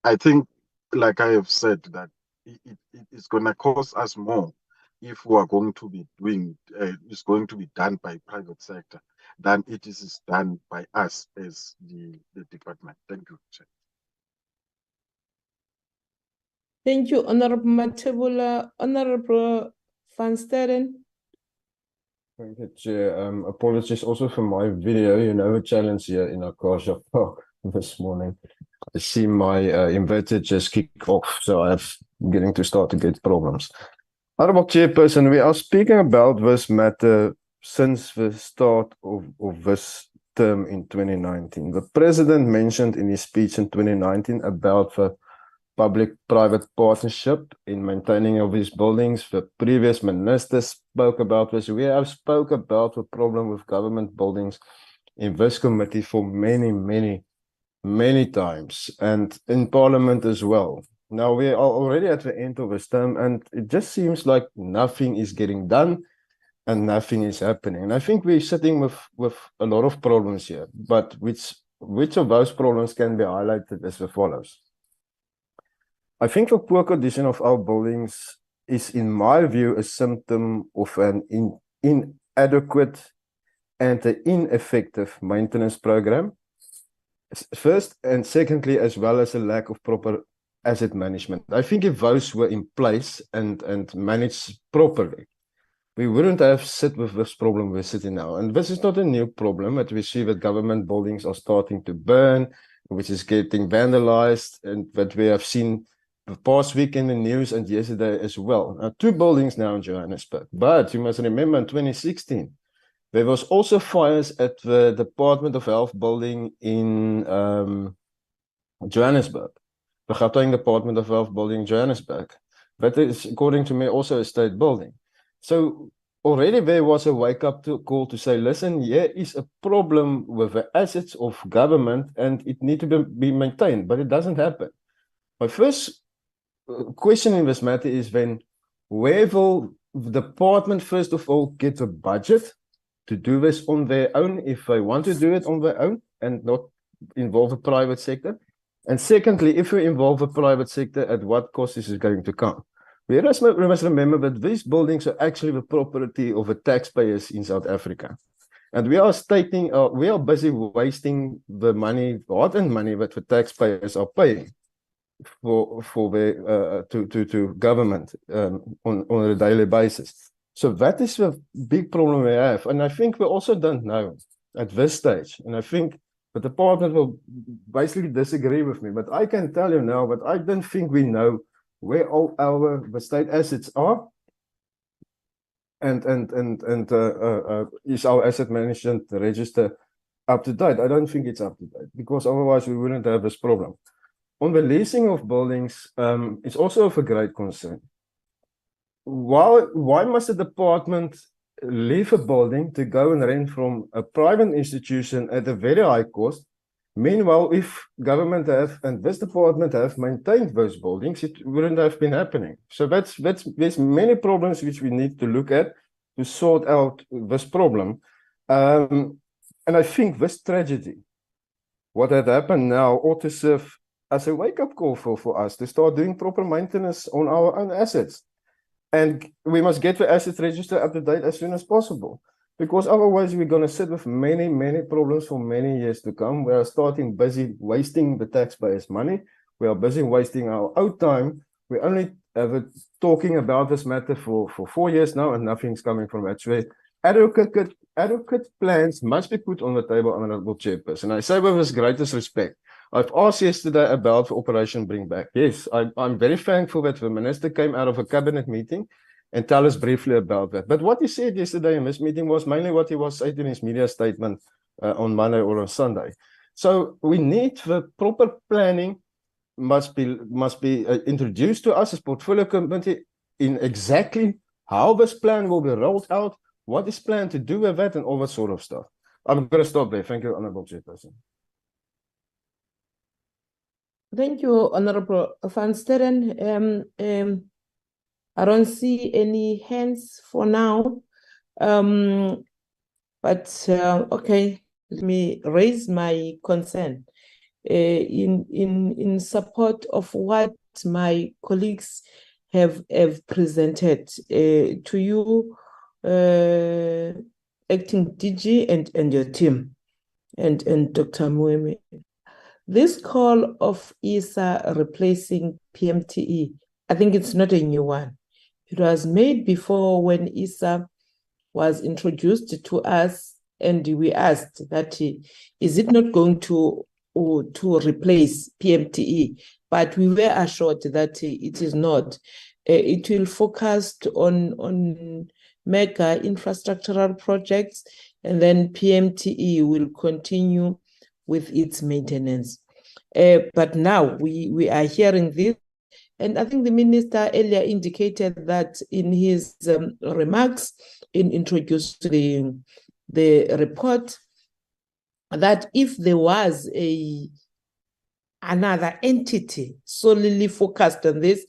I think, like I have said, that it's going to cost us more if we are going to be doing it's going to be done by private sector than it is done by us as the department. Thank you, Chair. Thank you, Honorable Matebula. Honorable Van Sterren. Thank you, Chair. Apologies also for my video. A challenge here in Akasha Park this morning. I see my inverter just kick off, so I'm getting to start to get problems. Honorable Chairperson, we are speaking about this matter since the start of this term in 2019. The President mentioned in his speech in 2019 about the public-private partnership in maintaining of these buildings. The previous ministers spoke about this. We have spoke about the problem with government buildings in this committee for many times, and in Parliament as well. Now we are already at the end of this term, and it just seems like nothing is getting done and nothing is happening. And I think we're sitting with a lot of problems here, but which of those problems can be highlighted as follows? I think the poor condition of our buildings is, in my view, a symptom of an inadequate and an ineffective maintenance program. First, and secondly, as well as a lack of proper asset management. I think if those were in place and managed properly, we wouldn't have sit with this problem we're sitting now. And this is not a new problem, but we see that government buildings are starting to burn, which is getting vandalized, and that we have seen the past week in the news and yesterday as well. Now, 2 buildings now in Johannesburg. But you must remember in 2016, there was also fires at the Department of Health building in Johannesburg, the Gauteng Department of Health building in Johannesburg. That is, according to me, also a state building. So already there was a wake-up call to say, listen, here is a problem with the assets of government and it needs to be maintained, but it doesn't happen. My first question in this matter is then, where will the department, first of all, get a budget to do this on their own if they want to do it on their own and not involve the private sector? And secondly, if we involve the private sector, at what cost is it going to come? We must remember that these buildings are actually the property of the taxpayers in South Africa. And we are stating, we are busy wasting the money, hard-earned money that the taxpayers are paying to government on a daily basis. So that is a big problem we have. And I think we also don't know at this stage. And I think the department will basically disagree with me. But I can tell you now that I don't think we know where all the state assets are. And is our asset management register up to date? I don't think it's up to date, because otherwise we wouldn't have this problem. On the leasing of buildings, it's also of a great concern. Why must the department leave a building to go and rent from a private institution at a very high cost? Meanwhile, if government and this department have maintained those buildings, it wouldn't have been happening. So there's many problems which we need to look at to sort out this problem. And I think this tragedy, what had happened now, ought to serve as a wake-up call for us to start doing proper maintenance on our own assets. And we must get the asset register up to date as soon as possible, because otherwise we're going to sit with many, many problems for many years to come. We are busy wasting the taxpayers' money. We are busy wasting our own time. We're only talking about this matter for 4 years now, and nothing's coming from it. So adequate plans must be put on the table, Honourable Chairperson. I say with the greatest respect. I've asked yesterday about Operation Bring Back. Yes, I'm very thankful that the minister came out of a cabinet meeting and tell us briefly about that. But what he said yesterday in this meeting was mainly what he was saying in his media statement on Monday or on Sunday. So we need the proper planning must be introduced to us as portfolio committee in exactly how this plan will be rolled out, what is planned to do with that, and all that sort of stuff. I'm going to stop there. Thank you, Honourable Chairperson. Thank you, Honourable Van Sterren. I don't see any hands for now. Okay, let me raise my concern in support of what my colleagues have presented to you, Acting DG and your team, and Dr. Mueme. This call of ISA replacing PMTE, I think it's not a new one. It was made before when ISA was introduced to us, and we asked that, is it not going to replace PMTE? But we were assured that it is not. It will focus on mega infrastructural projects, and then PMTE will continue with its maintenance. But now we are hearing this, and I think the minister earlier indicated that in his remarks in introducing the report, that if there was another entity solely focused on this,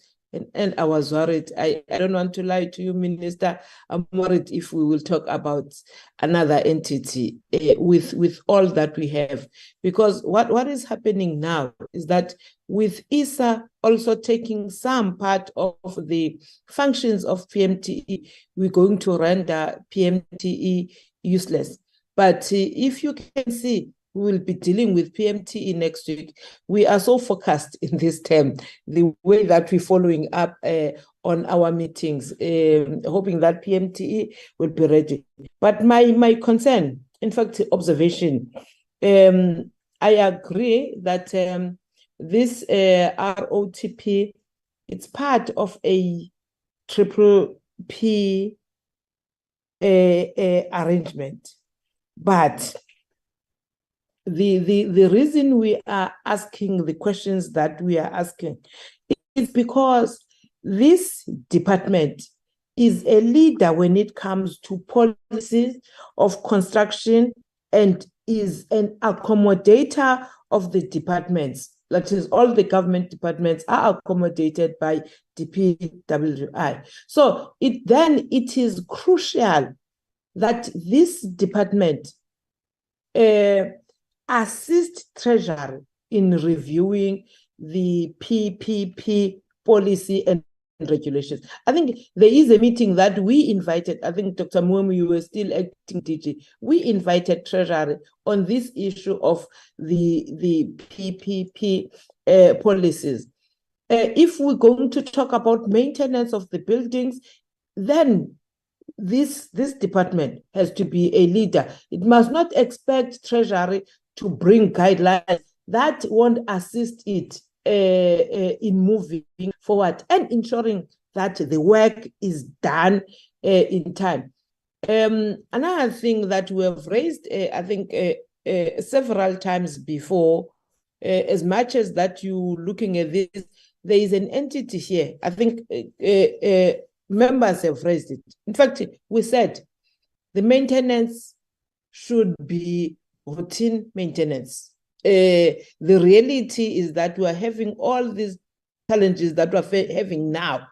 and I was worried. I don't want to lie to you, Minister. I'm worried if we will talk about another entity with all that we have. Because what is happening now is that with ISA also taking some part of the functions of PMTE, we're going to render PMTE useless. But if you can see, we will be dealing with PMTE next week. We are so focused in this term, the way that we're following up on our meetings, hoping that PMTE will be ready. But my concern, in fact, observation, I agree that this ROTP, it's part of a triple P arrangement. But the reason we are asking the questions that we are asking is because this department is a leader when it comes to policies of construction and is an accommodator of the departments. That is, all the government departments are accommodated by DPWI. So it is crucial that this department assist Treasury in reviewing the PPP policy and regulations. I think there is a meeting that we invited. I think Dr. Mwemu, you were still acting DG. We invited Treasury on this issue of the PPP policies. If we're going to talk about maintenance of the buildings, then this department has to be a leader. It must not expect Treasury to bring guidelines that won't assist it in moving forward and ensuring that the work is done in time. Another thing that we have raised, I think, several times before, as much as that you looking at this, there is an entity here. I think members have raised it. In fact, we said the maintenance should be routine maintenance. The reality is that we are having all these challenges that we're having now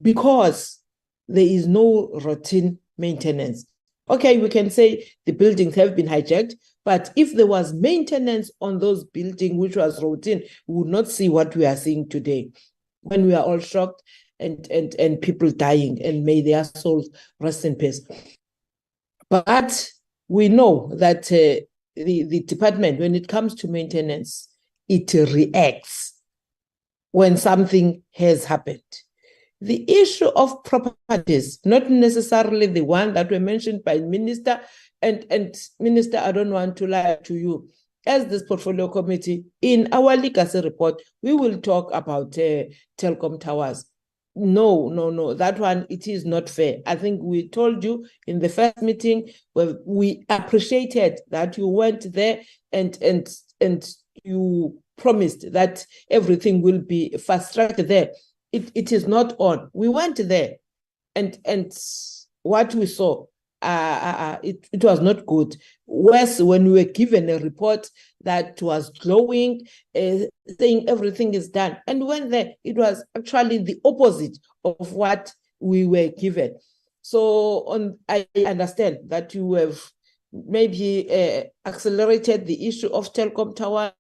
because there is no routine maintenance. Okay, we can say the buildings have been hijacked, but if there was maintenance on those buildings, which was routine, we would not see what we are seeing today, when we are all shocked and people dying, and may their souls rest in peace. But we know that the department, when it comes to maintenance, it reacts when something has happened. The issue of properties, not necessarily the one that were mentioned by Minister, and Minister, I don't want to lie to you, as this portfolio committee, in our legacy report, we will talk about telecom towers. No, that one, it is not fair. I think we told you in the first meeting, where we appreciated that you went there and you promised that everything will be fast-tracked there. It is not on. We went there and what we saw, it was not good. Worse, when we were given a report that was glowing, saying everything is done. And when there, it was actually the opposite of what we were given. So I understand that you have maybe accelerated the issue of telecom towers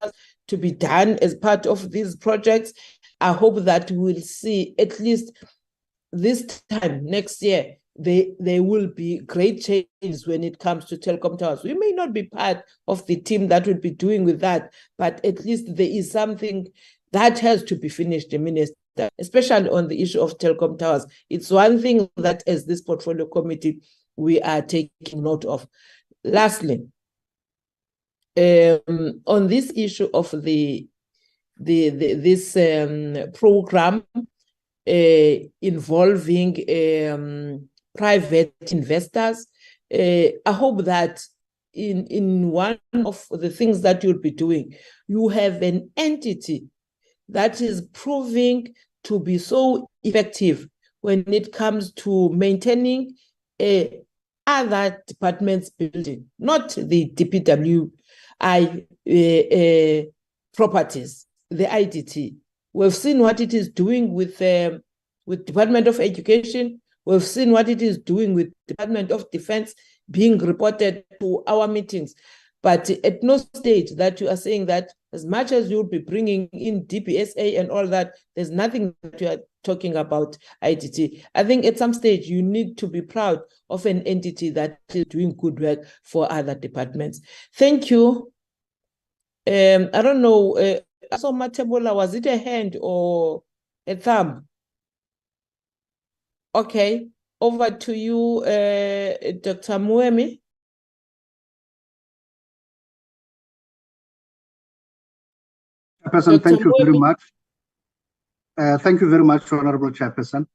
to be done as part of these projects. I hope that we'll see at least this time next year, there will be great changes when it comes to telecom towers. We may not be part of the team that will be doing with that, but at least there is something that has to be finished, Minister, especially on the issue of telecom towers. It's one thing that as this portfolio committee, we are taking note of. Lastly, on this issue of this program involving private investors, I hope that in one of the things that you'll be doing, you have an entity that is proving to be so effective when it comes to maintaining other departments' building, not the DPWI properties, the IDT. We've seen what it is doing with with Department of Education. We've seen what it is doing with Department of Defense being reported to our meetings. But at no stage that you are saying that as much as you'll be bringing in DPSA and all that, there's nothing that you are talking about IDT. I think at some stage you need to be proud of an entity that is doing good work for other departments. Thank you. I don't know, so Matebola, was it a hand or a thumb? Okay, over to you, Dr. Muemi. Chairperson, thank you very much. Thank you very much, Honorable Chairperson.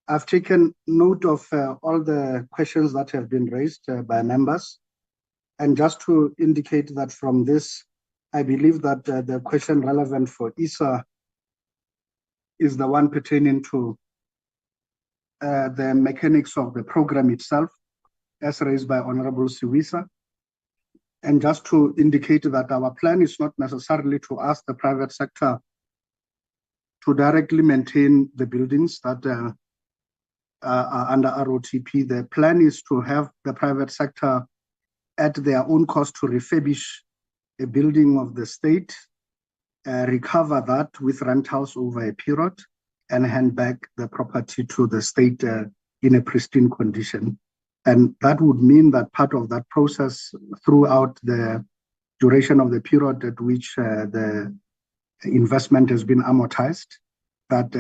I've taken note of all the questions that have been raised by members. And just to indicate that from this, I believe that the question relevant for ISA is the one pertaining to the mechanics of the program itself, as raised by Honorable Siwisa. And just to indicate that our plan is not necessarily to ask the private sector to directly maintain the buildings that are under ROTP. The plan is to have the private sector at their own cost to refurbish a building of the state, recover that with rentals over a period, and hand back the property to the state in a pristine condition. And that would mean that part of that process throughout the duration of the period at which the investment has been amortized, that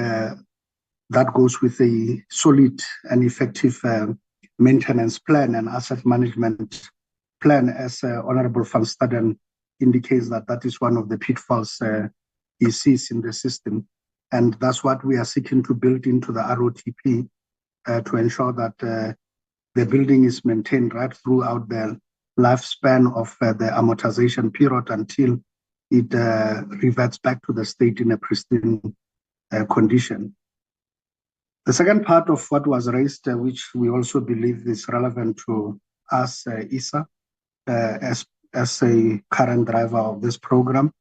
goes with a solid and effective maintenance plan and asset management plan, as Honorable Van Staden indicates that is one of the pitfalls he sees in the system. And that's what we are seeking to build into the ROTP to ensure that the building is maintained right throughout the lifespan of the amortization period until it reverts back to the state in a pristine condition. The second part of what was raised, which we also believe is relevant to us, ISA, as a current driver of this program,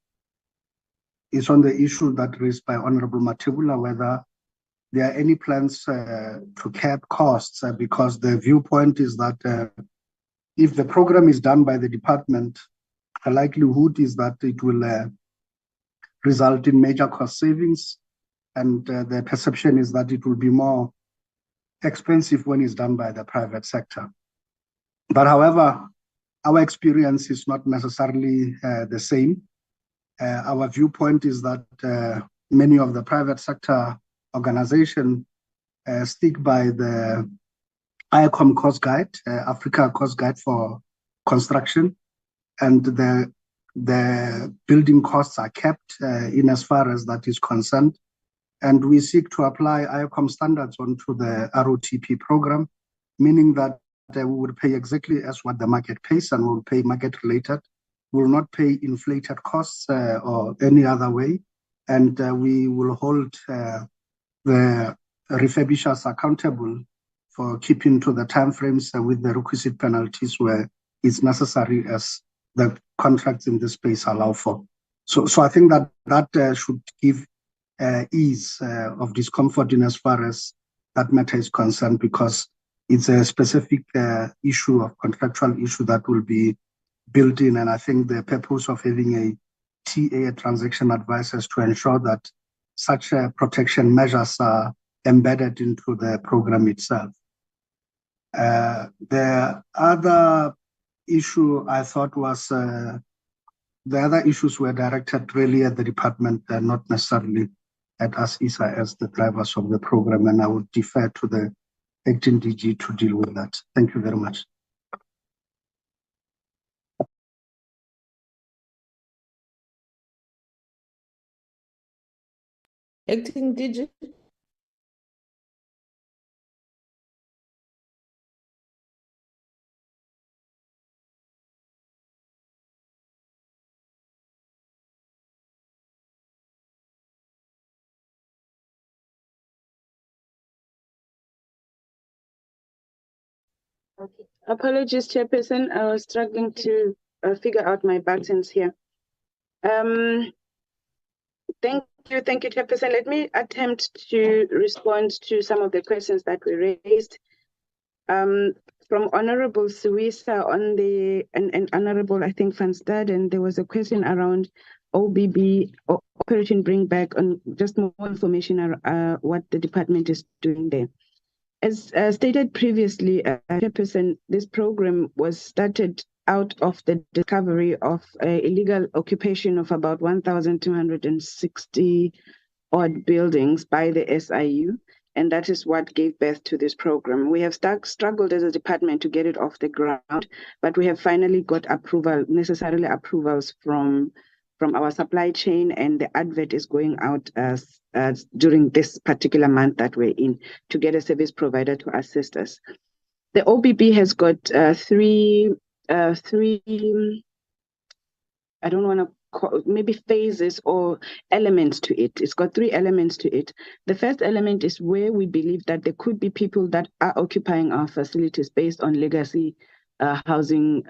is on the issue that raised by Honorable Matebula, whether there are any plans to cap costs, because the viewpoint is that if the program is done by the department, the likelihood is that it will result in major cost savings, and the perception is that it will be more expensive when it's done by the private sector. But however, our experience is not necessarily the same. Our viewpoint is that many of the private sector organizations stick by the ICOM cost guide, Africa cost guide for construction, and the building costs are kept in as far as that is concerned. And we seek to apply ICOM standards onto the ROTP program, meaning that we would pay exactly as what the market pays, and we'll pay market related. We will not pay inflated costs or any other way. And we will hold the refurbishers accountable for keeping to the timeframes with the requisite penalties where it's necessary, as the contracts in this space allow for. So I think that should give ease of discomfort in as far as that matter is concerned, because it's a specific issue of contractual issue that will be built in. And I think the purpose of having a TA, transaction advisor, is to ensure that such protection measures are embedded into the program itself. The other issue I thought was the other issues were directed really at the department, not necessarily at us ISA as the drivers of the program, and I would defer to the acting DG to deal with that. Thank you very much. Acting DG. Okay. Apologies, Chairperson. I was struggling to figure out my buttons here. Thank you, Chairperson. Let me attempt to respond to some of the questions that were raised. From Honorable Suisa on the and Honorable, I think, Van Staden, there was a question around OBB, or Operation Bring Back, on just more information on what the department is doing there. As stated previously, Chairperson, this program was started out of the discovery of illegal occupation of about 1,260 odd buildings by the SIU, and that is what gave birth to this program. We have struggled as a department to get it off the ground, but we have finally got necessarily approvals from our supply chain, and the advert is going out during this particular month that we're in to get a service provider to assist us. The OBB has got three, I don't want to call, maybe phases or elements to it. It's got three elements to it. The first element is where we believe that there could be people that are occupying our facilities based on legacy housing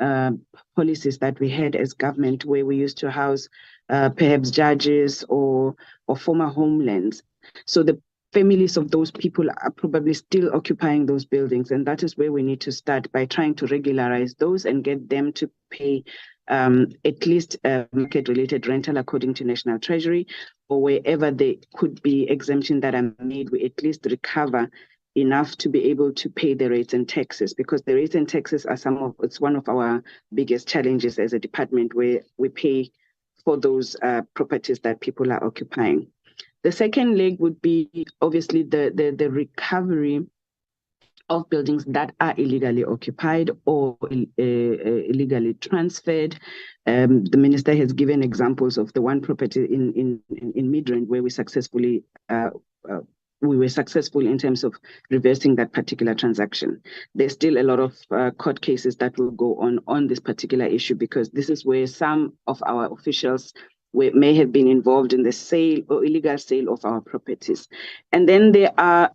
policies that we had as government, where we used to house perhaps judges or former homelands. So the families of those people are probably still occupying those buildings, and that is where we need to start, by trying to regularize those and get them to pay at least market-related rental according to National Treasury, or wherever there could be exemption that are made, we at least recover enough to be able to pay the rates and taxes, because the rates and taxes are it's one of our biggest challenges as a department, where we pay for those properties that people are occupying. The second leg would be obviously the recovery of buildings that are illegally occupied or illegally transferred. The minister has given examples of the one property in Midrand where we were successful in terms of reversing that particular transaction. There's still a lot of court cases that will go on this particular issue, because this is where some of our officials may have been involved in the sale or illegal sale of our properties. And then there are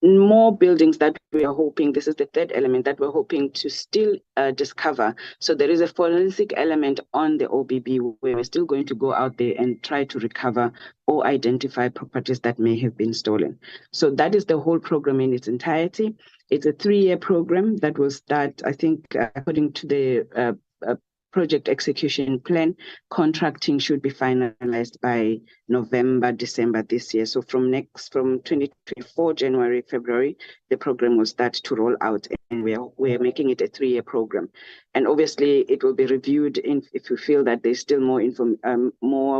more buildings that we are hoping, this is the third element, that we're hoping to still discover. So there is a forensic element on the OBB where we're still going to go out there and try to recover or identify properties that may have been stolen. So that is the whole program in its entirety. It's a 3-year program that will start, I think, according to the project execution plan. Contracting should be finalized by November, December this year. So from 2024, January, February, the program will start to roll out, and we're making it a 3-year program. And obviously it will be reviewed if we feel that there's still more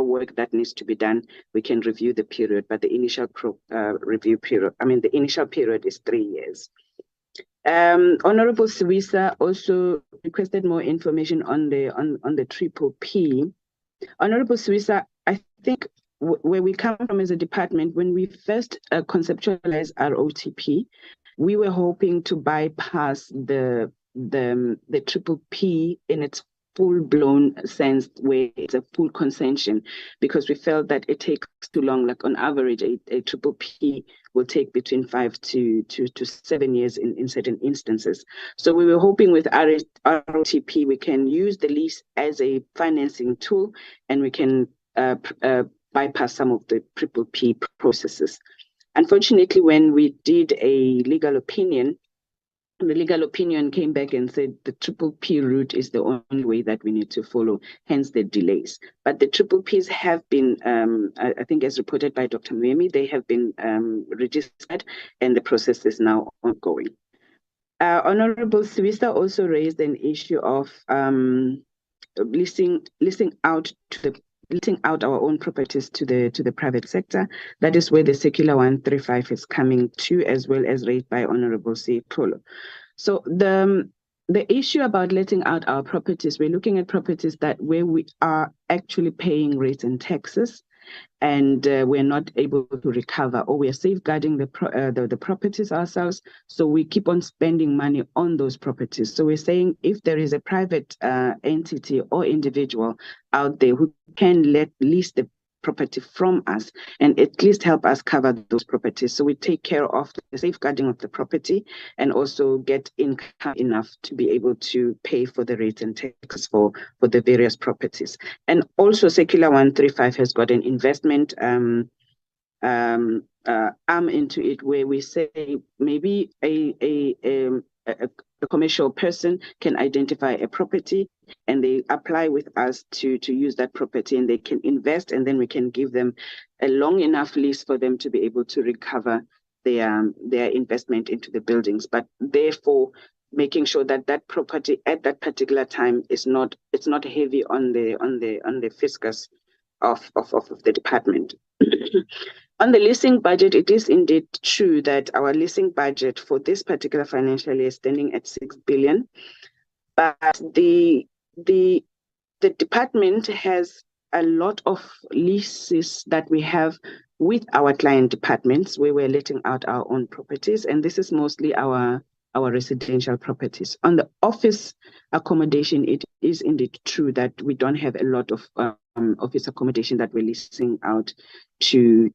work that needs to be done, we can review the period, but the initial review period, the initial period is 3 years. Honorable Suisa also requested more information on the triple P. Honorable Suisa, I think where we come from as a department, when we first conceptualized ROTP, we were hoping to bypass the triple P in its full-blown sense, where it's a full concession, because we felt that it takes too long. Like on average, a triple P will take between 5 to 7 years in certain instances. So we were hoping with ROTP, we can use the lease as a financing tool, and we can bypass some of the triple P processes. Unfortunately, when we did a legal opinion, the legal opinion came back and said the triple P route is the only way that we need to follow, hence the delays. But the triple Ps have been, I think as reported by Dr. Mwemi, they have been registered, and the process is now ongoing. Honorable Suisa also raised an issue of leasing out our own properties to the private sector. That is where the Circular 135 is coming to, as well as raised by Honorable Polo. So the issue about letting out our properties, we're looking at properties where we are actually paying rates and taxes, and we're not able to recover, or we are safeguarding the properties ourselves. So we keep on spending money on those properties. So we're saying if there is a private entity or individual out there who can lease the property from us and at least help us cover those properties. So we take care of the safeguarding of the property and also get income enough to be able to pay for the rates and taxes for the various properties. And also Circular 135 has got an investment arm into it, where we say maybe a commercial person can identify a property and they apply with us to use that property, and they can invest, and then we can give them a long enough lease for them to be able to recover their investment into the buildings, but therefore making sure that that property at that particular time is not heavy on the fiscus of the department. On the leasing budget, it is indeed true that our leasing budget for this particular financial year is standing at 6 billion, but the department has a lot of leases that we have with our client departments where we're letting out our own properties, and this is mostly our residential properties. On the office accommodation, it is indeed true that we don't have a lot of office accommodation that we're leasing out to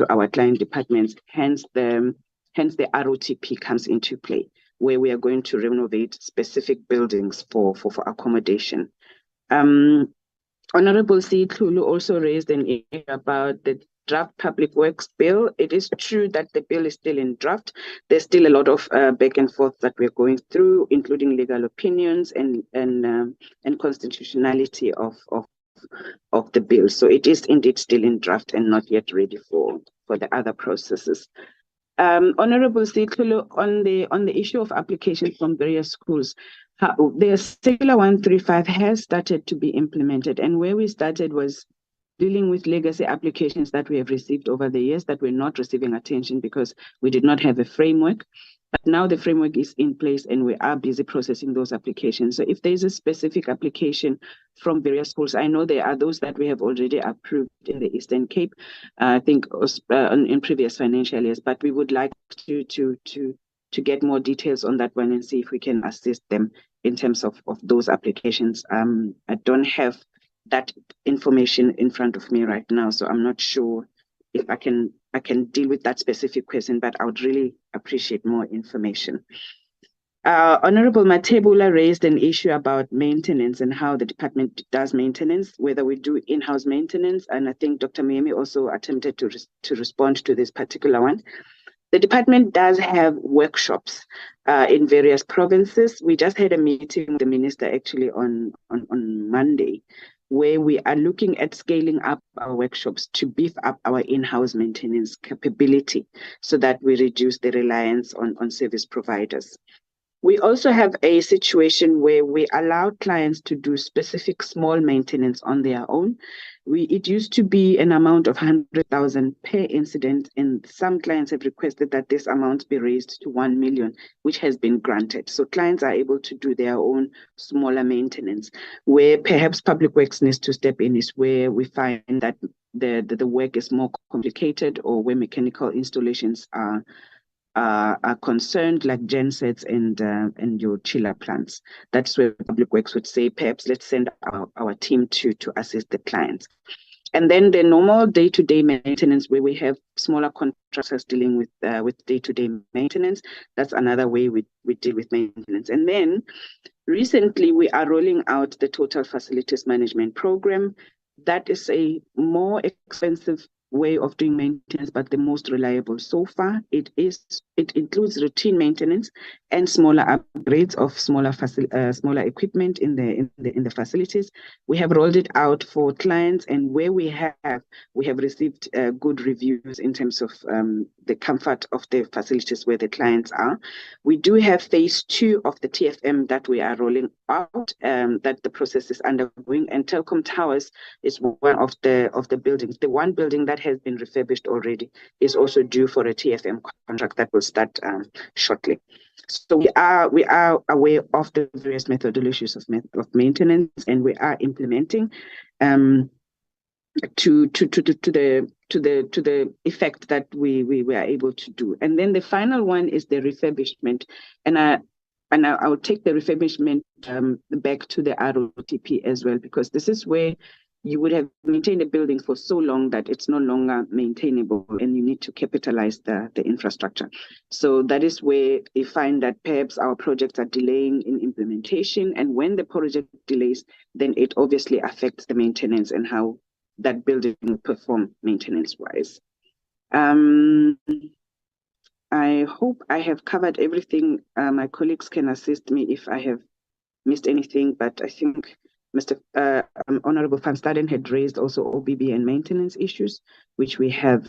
our client departments. Hence the ROTP comes into play, where we are going to renovate specific buildings for accommodation. Honorable C. Tulu also raised an issue about the draft public works bill. It is true that the bill is still in draft. There's still a lot of back and forth that we're going through, including legal opinions and constitutionality of the bill. So it is indeed still in draft and not yet ready for the other processes. Honorable Sikulu, on the issue of applications from various schools, the Circular 135 has started to be implemented, and where we started was dealing with legacy applications that we have received over the years that were not receiving attention because we did not have a framework. But now the framework is in place and we are busy processing those applications. So if there's a specific application from various schools, I know there are those that we have already approved in the Eastern Cape, I think in previous financial years, but we would like to get more details on that one and see if we can assist them in terms of those applications. I don't have that information in front of me right now, so I'm not sure if I can deal with that specific question, but I would really appreciate more information. Honorable Matebula raised an issue about maintenance and how the department does maintenance, whether we do in-house maintenance, and I think Dr. Miemi also attempted to respond to this particular one. The department does have workshops in various provinces. We just had a meeting with the minister actually on Monday, where we are looking at scaling up our workshops to beef up our in-house maintenance capability so that we reduce the reliance on service providers. We also have a situation where we allow clients to do specific small maintenance on their own. It used to be an amount of 100,000 per incident, and some clients have requested that this amount be raised to 1 million, which has been granted. So clients are able to do their own smaller maintenance. Where perhaps Public Works needs to step in is where we find that the work is more complicated, or where mechanical installations are concerned, like gensets and your chiller plants. That's where Public Works would say, perhaps let's send our team to assist the clients. And then the normal day-to-day maintenance, where we have smaller contractors dealing with day-to-day maintenance. That's another way we deal with maintenance. And then recently we are rolling out the Total Facilities Management Program. That is a more expensive way of doing maintenance, but the most reliable so far. It includes routine maintenance and smaller upgrades of smaller equipment in the facilities. We have rolled it out for clients, and where we have received good reviews in terms of the comfort of the facilities where the clients are. We do have phase 2 of the TFM that we are rolling out, that the process is undergoing, and Telkom Towers is one of the buildings. The one building that has been refurbished already is also due for a TFM contract that will start shortly. So we are aware of the various methodologies of maintenance, and we are implementing to the effect that we were able to do. And then the final one is the refurbishment, and I will take the refurbishment back to the ROTP as well, because this is where you would have maintained a building for so long that it's no longer maintainable and you need to capitalize the infrastructure. So that is where you find that perhaps our projects are delaying in implementation. And when the project delays, then it obviously affects the maintenance and how that building will perform maintenance-wise. I hope I have covered everything. My colleagues can assist me if I have missed anything, but I think Mr. Honorable Van Staden had raised also OBB and maintenance issues, which we have,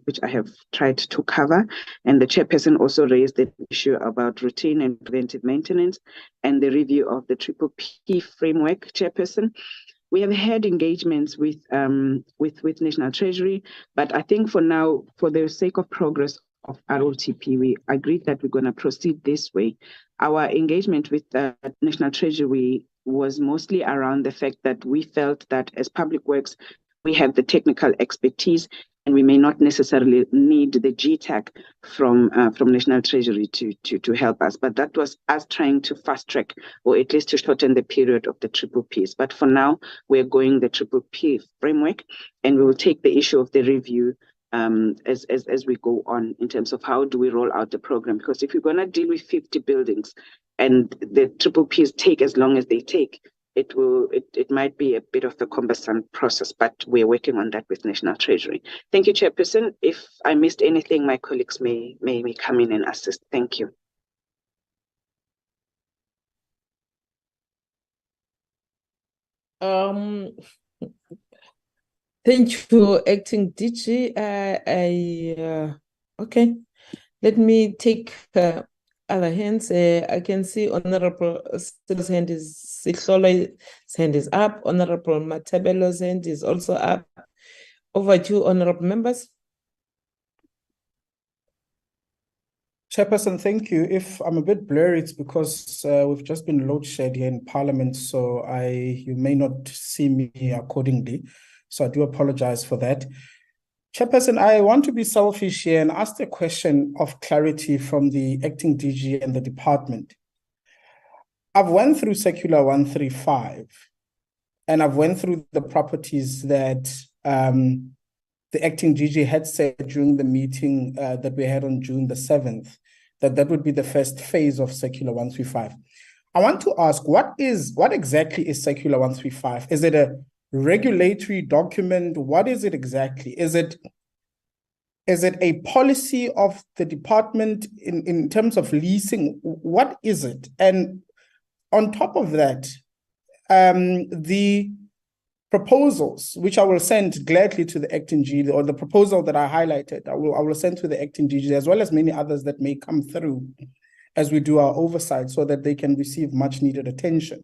which I have tried to cover. And the chairperson also raised the issue about routine and preventive maintenance and the review of the Triple P framework, chairperson. We have had engagements with National Treasury, but I think for now, for the sake of progress of ROTP, we agreed that we're going to proceed this way. Our engagement with the National Treasury was mostly around the fact that we felt that as Public Works, we have the technical expertise and we may not necessarily need the GTAC from National Treasury to help us. But that was us trying to fast track or at least to shorten the period of the Triple Ps. But for now, we're going the Triple P framework and we will take the issue of the review as we go on in terms of how do we roll out the program. Because if you're going to deal with 50 buildings and the Triple Ps take as long as they take, it might be a bit of a cumbersome process, but we're working on that with National Treasury. Thank you, Chairperson. If I missed anything, my colleagues may come in and assist. Thank you. Thank you, Acting DG. Okay, let me take other hands. I can see Honorable Sill's hand is up. Honorable Matabelo's hand is also up. Over to you, honorable members. Chairperson, thank you. If I'm a bit blurry, it's because we've just been load shed here in Parliament, so you may not see me accordingly. So I do apologize for that. Chairperson, I want to be selfish here and ask a question of clarity from the acting DG and the department. I've went through Circular 135 and I've went through the properties that the acting DG had said during the meeting that we had on June the 7th, that would be the first phase of Circular 135. I want to ask, what exactly is Circular 135? Is it a regulatory document? What is it exactly? Is it a policy of the department in terms of leasing? What is it? And on top of that, the proposals, which I will send gladly to the acting DG, or the proposal that I highlighted, I will send to the acting DG, as well as many others that may come through as we do our oversight so that they can receive much needed attention.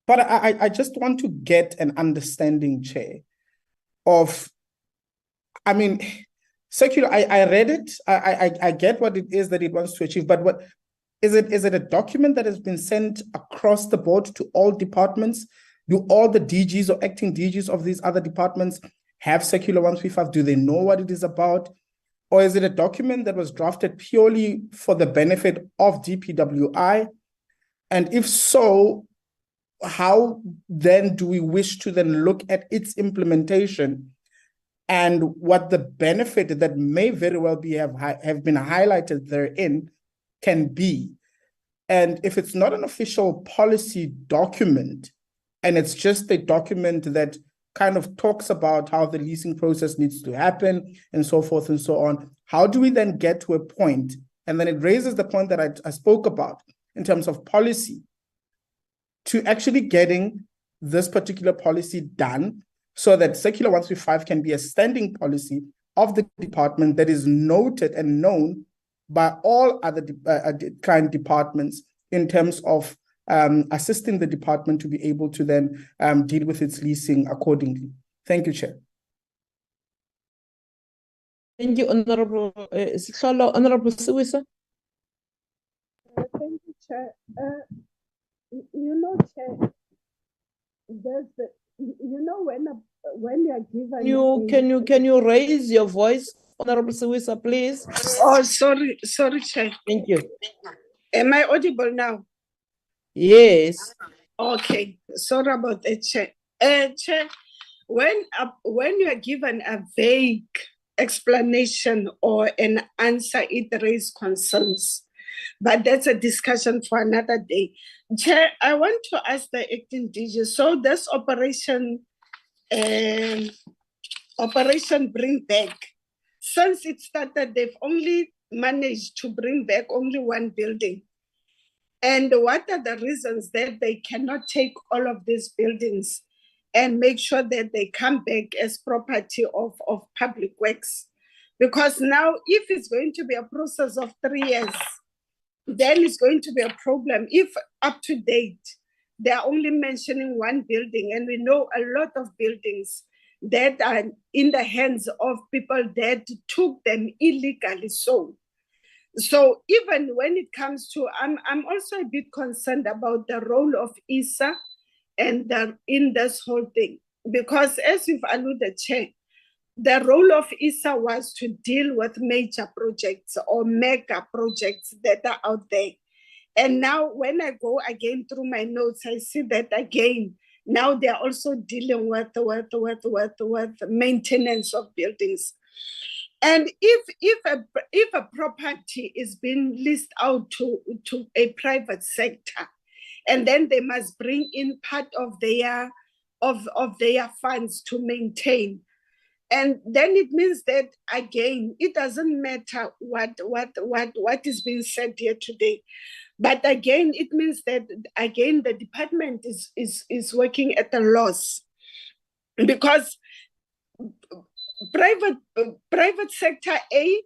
But I just want to get an understanding, Chair, of, I mean, circular, I read it, I get what it is that it wants to achieve, but what is it a document that has been sent across the board to all departments? Do all the DGs or acting DGs of these other departments have Circular 135? Do they know what it is about? Or is it a document that was drafted purely for the benefit of DPWI? And if so, how then do we wish to then look at its implementation and what the benefit that may very well be have been highlighted therein can be? And if it's not an official policy document, and it's just a document that kind of talks about how the leasing process needs to happen and so forth and so on, how do we then get to a point? And then it raises the point that I spoke about in terms of policy, to actually getting this particular policy done so that Circular 135 can be a standing policy of the department that is noted and known by all other client departments in terms of assisting the department to be able to then deal with its leasing accordingly. Thank you, Chair. Thank you, Honorable Honorable Suwisa. Thank you, Chair. You know, Chair, there's the, you know, when you are given Can you raise your voice, Honorable Suwisa, please? Oh, sorry, Chair. Thank you. Am I audible now? Yes. Okay, sorry about that, Chair. Chair, when you are given a vague explanation or an answer, it raises concerns. But that's a discussion for another day. Chair, I want to ask the acting DG. So this operation Bring Back, since it started, they've only managed to bring back only one building. And what are the reasons that they cannot take all of these buildings and make sure that they come back as property of public works? Because now, if it's going to be a process of 3 years, then it's going to be a problem. If up to date, they are only mentioning one building, and we know a lot of buildings that are in the hands of people that took them illegally. So even when it comes to, I'm also a bit concerned about the role of ISA and in this whole thing, because as you've alluded, Chair, the role of ISA was to deal with major projects or mega projects that are out there. And now when I go again through my notes, I see that again, now they're also dealing with maintenance of buildings. And if a property is being leased out to a private sector, and then they must bring in part of their funds to maintain, and then it means that again, it doesn't matter what is being said here today, but again, it means that again the department is working at a loss, because private sector A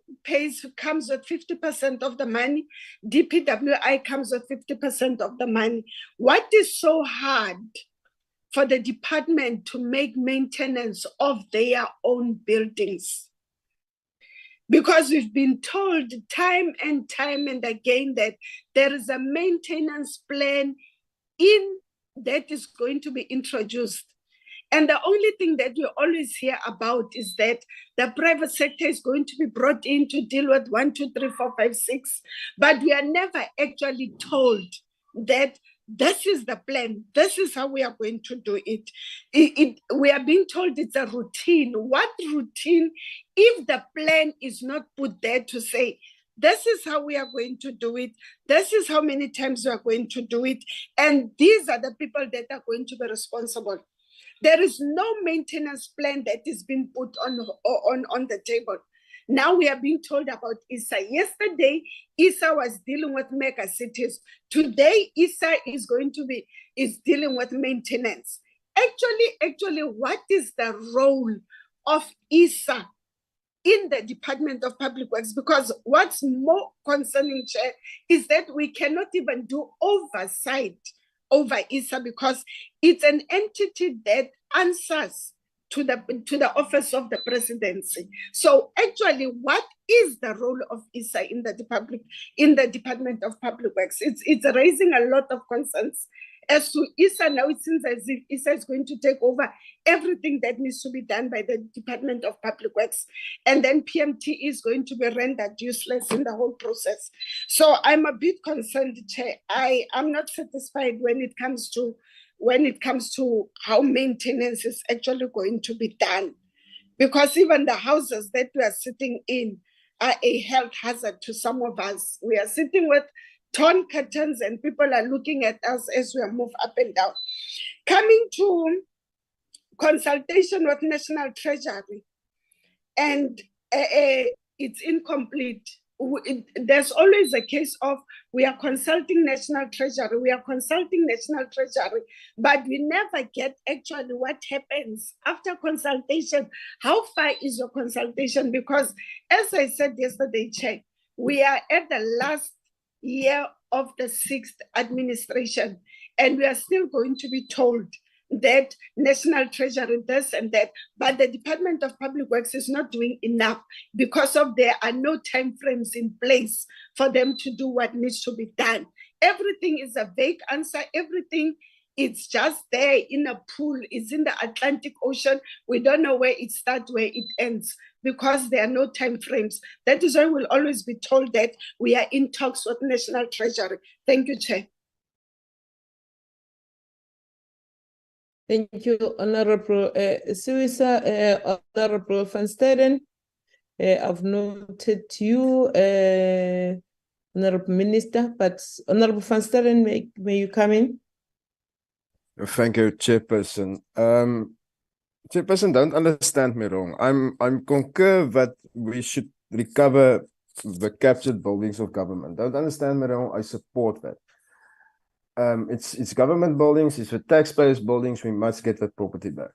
comes with 50% of the money, DPWI comes with 50% of the money. What is so hard for the department to make maintenance of their own buildings? Because we've been told time and again that there is a maintenance plan that is going to be introduced. And the only thing that we always hear about is that the private sector is going to be brought in to deal with 1, 2, 3, 4, 5, 6. But we are never actually told that this is the plan. This is how we are going to do it. We are being told it's a routine. What routine if the plan is not put there to say, this is how we are going to do it. This is how many times we are going to do it. And these are the people that are going to be responsible. There is no maintenance plan that is being put on the table. Now we are being told about ISA. Yesterday, ISA was dealing with mega cities. Today, ISA is dealing with maintenance. Actually, what is the role of ISA in the Department of Public Works? Because what's more concerning, Chair, is that we cannot even do oversight over ISA, because it's an entity that answers to the office of the presidency. So actually, what is the role of ISA in the Department of Public Works? It's raising a lot of concerns as to ISA. Now it seems as if ISA is going to take over everything that needs to be done by the Department of Public Works, and then PMTE is going to be rendered useless in the whole process. So I'm a bit concerned, Chair. I'm not satisfied when it comes to how maintenance is actually going to be done, because even the houses that we are sitting in are a health hazard to some of us. We are sitting with torn curtains and people are looking at us as we move up and down. Coming to consultation with National Treasury, and it's incomplete. There's always a case of we are consulting National Treasury, but we never get actually what happens after consultation. How far is your consultation? Because as I said yesterday, Chair, we are at the last year of the 6th administration, and we are still going to be told that National Treasury this and that, but the Department of Public Works is not doing enough because there are no timeframes in place for them to do what needs to be done. Everything is a vague answer. Everything is just there in a pool. It's in the Atlantic Ocean. We don't know where it starts, where it ends, because there are no timeframes. That is why we'll always be told that we are in talks with National Treasury. Thank you, Chair. Thank you, Honorable Suisa, Honorable Van Staden. I've noted you, Honorable Minister, but Honorable Van Staden, may you come in? Thank you, Chairperson. Chairperson, don't understand me wrong. I'm concur that we should recover the captured buildings of government. Don't understand me wrong. I support that. It's government buildings, it's the taxpayers' buildings. We must get that property back.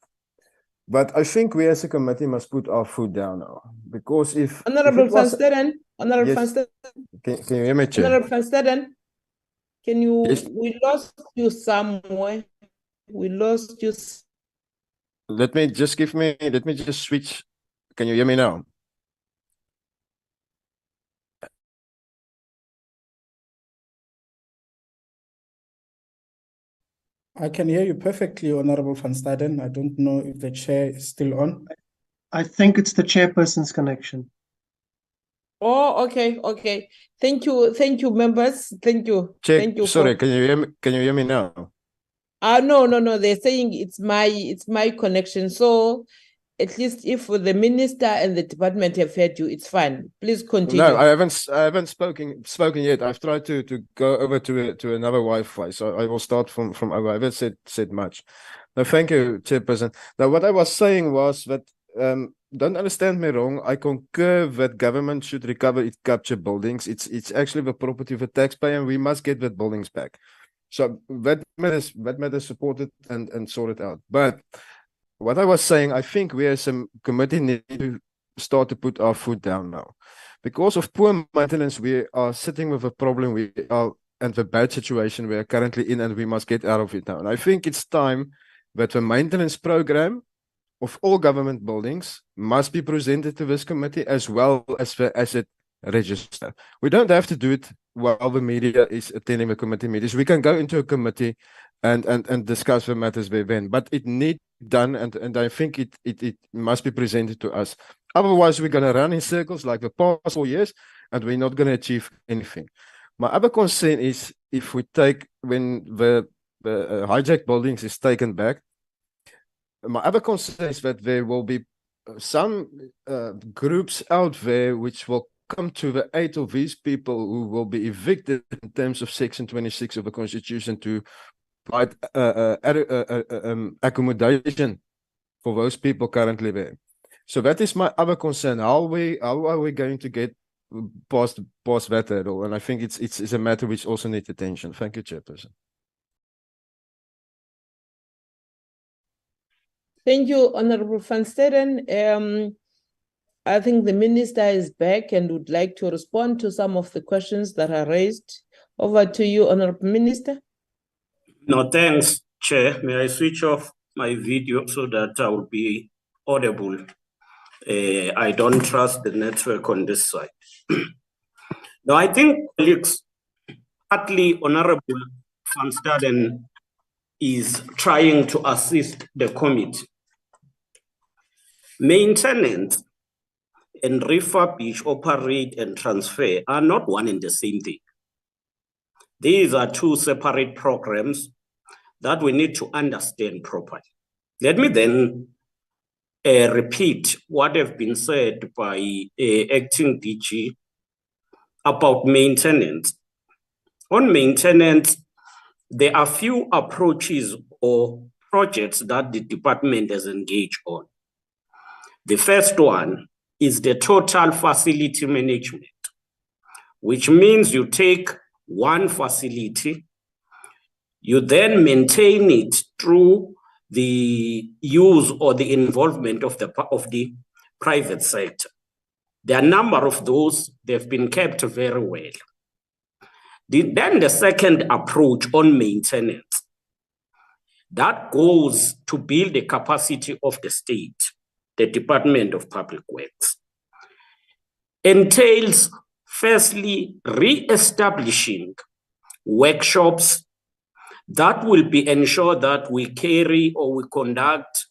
But I think we as a committee must put our foot down now, because if Honorable it was, Van Staden, Honorable yes, Van Staden, can you hear me, Chair? Honorable Van Staden, can you? Yes. We lost you somewhere. We lost you. Let me just switch. Can you hear me now? I can hear you perfectly, Honorable Van Staden. I don't know if the chair is still on. I think it's the chairperson's connection. Oh, okay. Thank you, members. Thank you. Chair, Thank you. sorry, can you hear me? Can you hear me now? No. They're saying it's my connection. So at least if the minister and the department have heard you, it's fine. Please continue. No, I haven't spoken yet. I've tried to go over to another Wi-Fi, so I will start from over. I haven't said much. No, thank you, Chairperson. Now, what I was saying was that don't understand me wrong. I concur that government should recover its captured buildings. It's actually the property of the taxpayer, and we must get that buildings back. So that matter supported and sorted out. But what I was saying, I think we as a committee need to start to put our foot down now. Because of poor maintenance, we are sitting with a problem. We are in the bad situation we are currently in, and we must get out of it now. And I think it's time that the maintenance program of all government buildings must be presented to this committee, as well as the asset register. We don't have to do it while the media is attending the committee meetings. We can go into a committee and discuss the matters then, but it needs done, and I think it must be presented to us. Otherwise, we're going to run in circles like the past 4 years, and we're not going to achieve anything. My other concern is if we take, when the hijacked buildings is taken back, my other concern is that there will be some groups out there which will come to the aid of these people who will be evicted in terms of Section 26 of the Constitution to provide accommodation for those people currently there. So that is my other concern. How are we going to get past that hurdle? And I think it's a matter which also needs attention. Thank you, Chairperson. Thank you, Honorable Van Staden. I think the minister is back and would like to respond to some of the questions that are raised. Over to you, Honorable Minister. No, thanks, Chair. May I switch off my video so that I will be audible? I don't trust the network on this side. Now, I think, colleagues, partly Honorable Van Staden is trying to assist the committee. Maintenance and refurbish, operate, and transfer are not one and the same thing. These are two separate programs that we need to understand properly. Let me then repeat what have been said by Acting DG about maintenance. On maintenance, there are few approaches or projects that the department has engaged on. The first one is the total facility management, which means you take one facility, you then maintain it through the use or the involvement of the private sector. There are a number of those, they've been kept very well. Then the second approach on maintenance, that goes to build the capacity of the state, the Department of Public Works, entails firstly re-establishing workshops that will be ensure that we carry or we conduct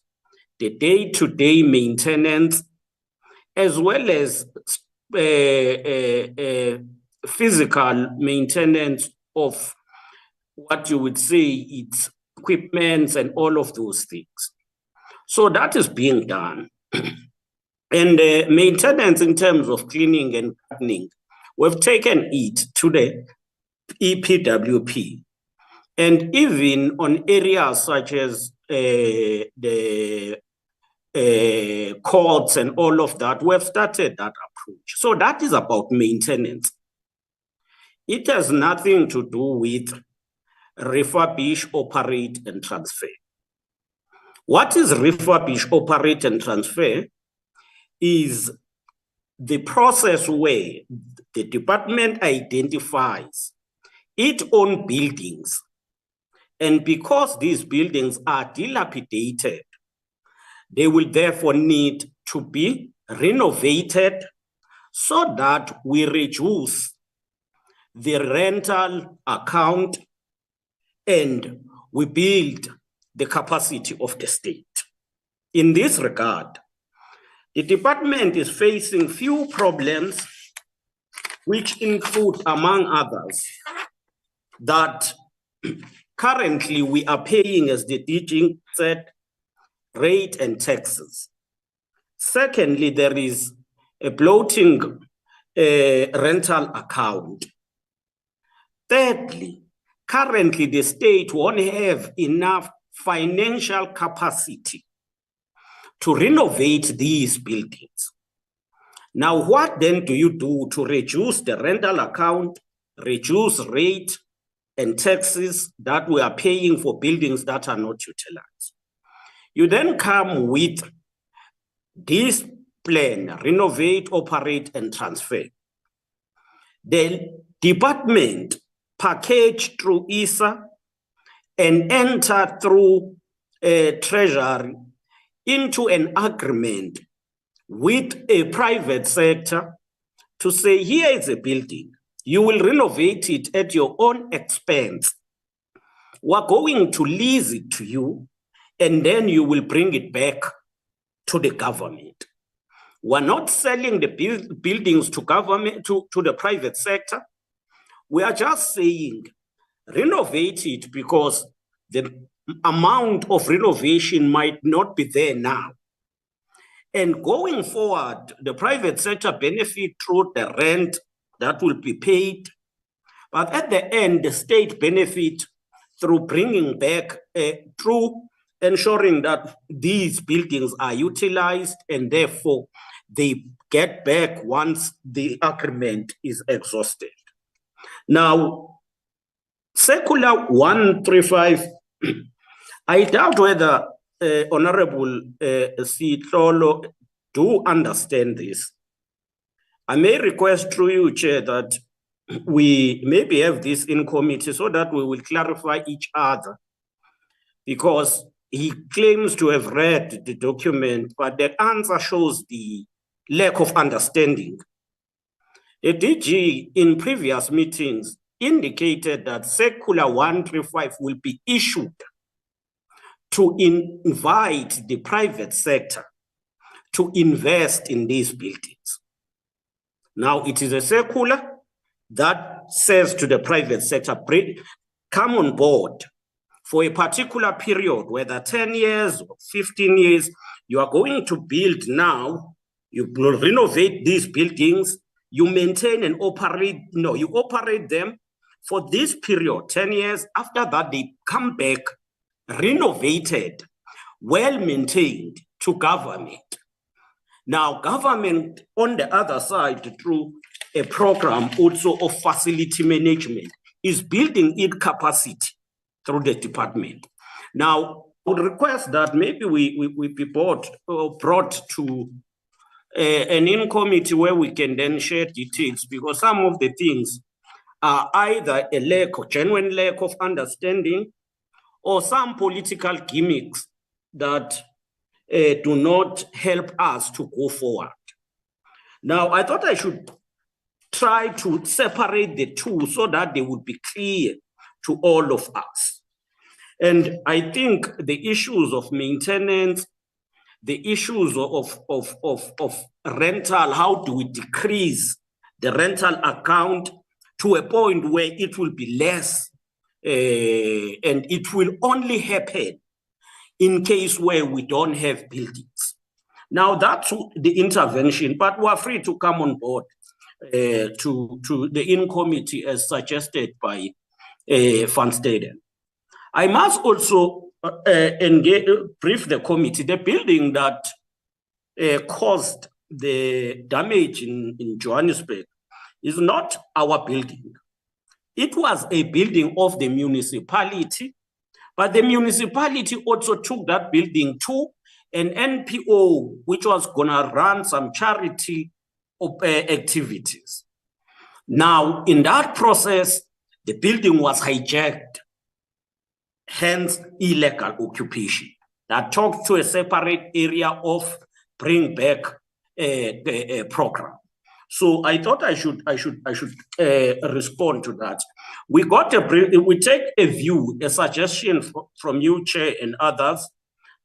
the day-to-day maintenance, as well as physical maintenance of what you would say it's equipments and all of those things. So that is being done. And maintenance in terms of cleaning and gardening, we've taken it to the EPWP. And even on areas such as the courts and all of that, we've started that approach. So that is about maintenance. It has nothing to do with refurbish, operate, and transfer. What is refurbish, operate, and transfer is the process where the department identifies its own buildings. And because these buildings are dilapidated, they will therefore need to be renovated so that we reduce the rental account and we build the capacity of the state. In this regard, the department is facing few problems, which include, among others, that currently we are paying, as the DG said, rate and taxes. Secondly, there is a bloating rental account. Thirdly, currently the state won't have enough financial capacity to renovate these buildings. Now, what then do you do to reduce the rental account, reduce rate and taxes that we are paying for buildings that are not utilized? You then come with this plan, renovate, operate, and transfer. The department package through ISA and enter through Treasury into an agreement with a private sector to say, here is a building, you will renovate it at your own expense. We're going to lease it to you, and then you will bring it back to the government. We're not selling the buildings to government, to the private sector. We are just saying, renovate it because the amount of renovation might not be there now. And going forward, the private sector benefit through the rent that will be paid. But at the end, the state benefit through bringing back, through ensuring that these buildings are utilized and therefore they get back once the agreement is exhausted. Now, Circular 135, I doubt whether Honorable Sitlolo do understand this. I may request through you, Chair, that we maybe have this in committee so that we will clarify each other, because he claims to have read the document, but the answer shows the lack of understanding. The DG in previous meetings indicated that Circular 135 will be issued to invite the private sector to invest in these buildings. Now, it is a circular that says to the private sector, come on board for a particular period, whether 10 years or 15 years, you are going to build now, you will renovate these buildings, you maintain and operate, you operate them for this period, 10 years. After that, they come back renovated, well-maintained to government. Now, government on the other side, through a program also of facility management, is building its capacity through the department. Now, I would request that maybe we be brought to an in-committee where we can then share details, because some of the things are either a genuine lack of understanding, or some political gimmicks that do not help us to go forward. Now, I thought I should try to separate the two so that they would be clear to all of us. And I think the issues of maintenance, the issues of rental, how do we decrease the rental account to a point where it will be less and it will only happen in case where we don't have buildings. Now that's the intervention, but we are free to come on board to the in-committee as suggested by Van Staden. I must also brief the committee. The building that caused the damage in Johannesburg is not our building. It was a building of the municipality, but the municipality also took that building to an NPO, which was gonna run some charity activities. Now, in that process, the building was hijacked, hence illegal occupation. That talked to a separate area of bring back program. So I thought I should respond to that. We take a view, a suggestion from you, Chair, and others,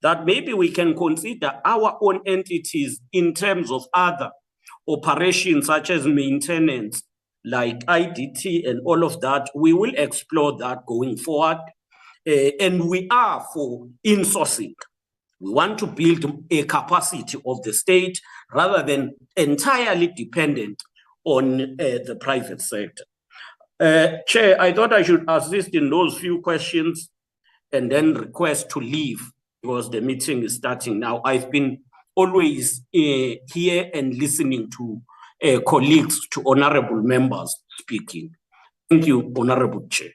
that maybe we can consider our own entities in terms of other operations such as maintenance, like IDT and all of that. We will explore that going forward. And we are for insourcing. We want to build a capacity of the state rather than entirely dependent on the private sector. Chair, I thought I should assist in those few questions and then request to leave because the meeting is starting now. I've been always here and listening to colleagues, to honorable members speaking. Thank you, Honorable Chair.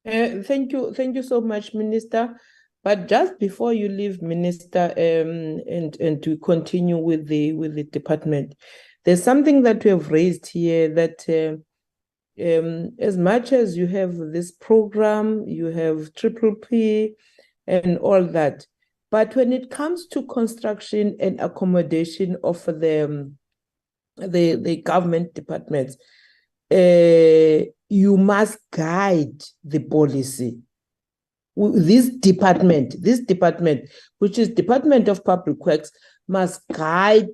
Thank you so much, Minister. But just before you leave, Minister, and to continue with the department, there's something that we have raised here that as much as you have this program, you have PPP and all that, but when it comes to construction and accommodation of the government departments, you must guide the policy. This department, which is Department of Public Works, must guide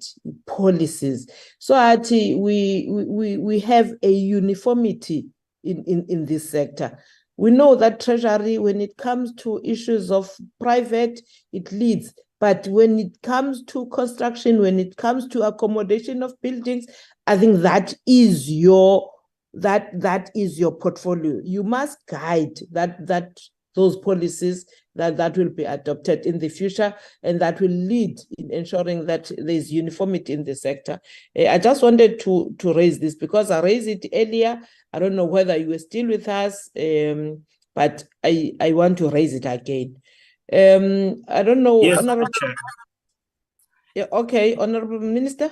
policies. So we have a uniformity in this sector. We know that Treasury, when it comes to issues of private, it leads. But when it comes to construction, when it comes to accommodation of buildings, I think that is your portfolio. You must guide those policies that will be adopted in the future, and that will lead in ensuring that there's uniformity in the sector. I just wanted to raise this because I raised it earlier. I don't know whether you were still with us, but I want to raise it again. I don't know. Yes, Honorable Chair. Yeah, okay, Honorable Minister.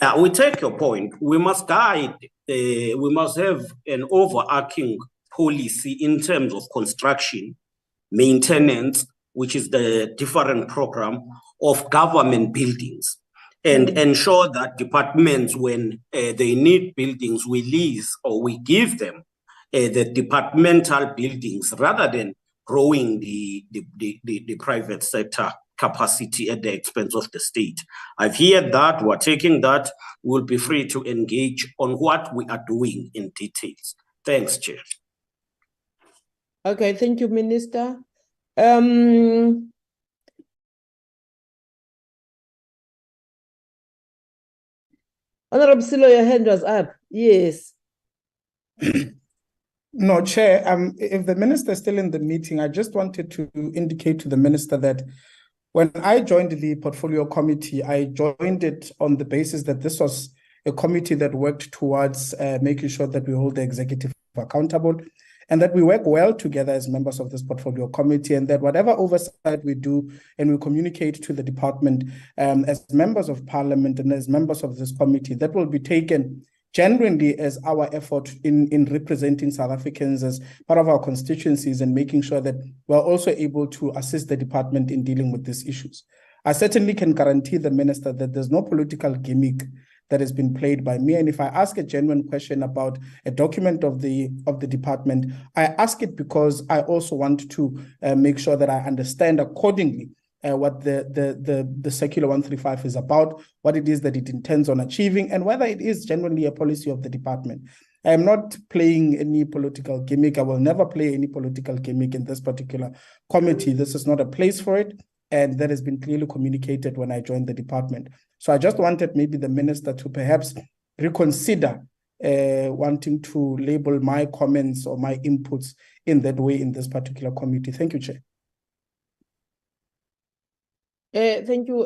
Yeah, we take your point. We must guide, we must have an overarching policy in terms of construction, maintenance, which is the different program of government buildings, and ensure that departments, when they need buildings, we lease or we give them the departmental buildings rather than growing the private sector capacity at the expense of the state. I've heard that, we're taking that, we'll be free to engage on what we are doing in details. Thanks, Chair. Okay, thank you, Minister. Honorable Silo, your hand was up. Yes. No, Chair, if the minister is still in the meeting, I just wanted to indicate to the minister that when I joined the portfolio committee, I joined it on the basis that this was a committee that worked towards making sure that we hold the executive accountable and that we work well together as members of this portfolio committee, and that whatever oversight we do and we communicate to the department as members of parliament and as members of this committee, that will be taken genuinely as our effort in representing South Africans as part of our constituencies and making sure that we're also able to assist the department in dealing with these issues. I certainly can guarantee the minister that there's no political gimmick that has been played by me. And if I ask a genuine question about a document of the department, I ask it because I also want to make sure that I understand accordingly what the Circular 135 is about, what it is that it intends on achieving, and whether it is genuinely a policy of the department. I am not playing any political gimmick. I will never play any political gimmick in this particular committee. This is not a place for it. And that has been clearly communicated when I joined the department. So I just wanted maybe the minister to perhaps reconsider wanting to label my comments or my inputs in that way in this particular committee. Thank you, Chair. Thank you,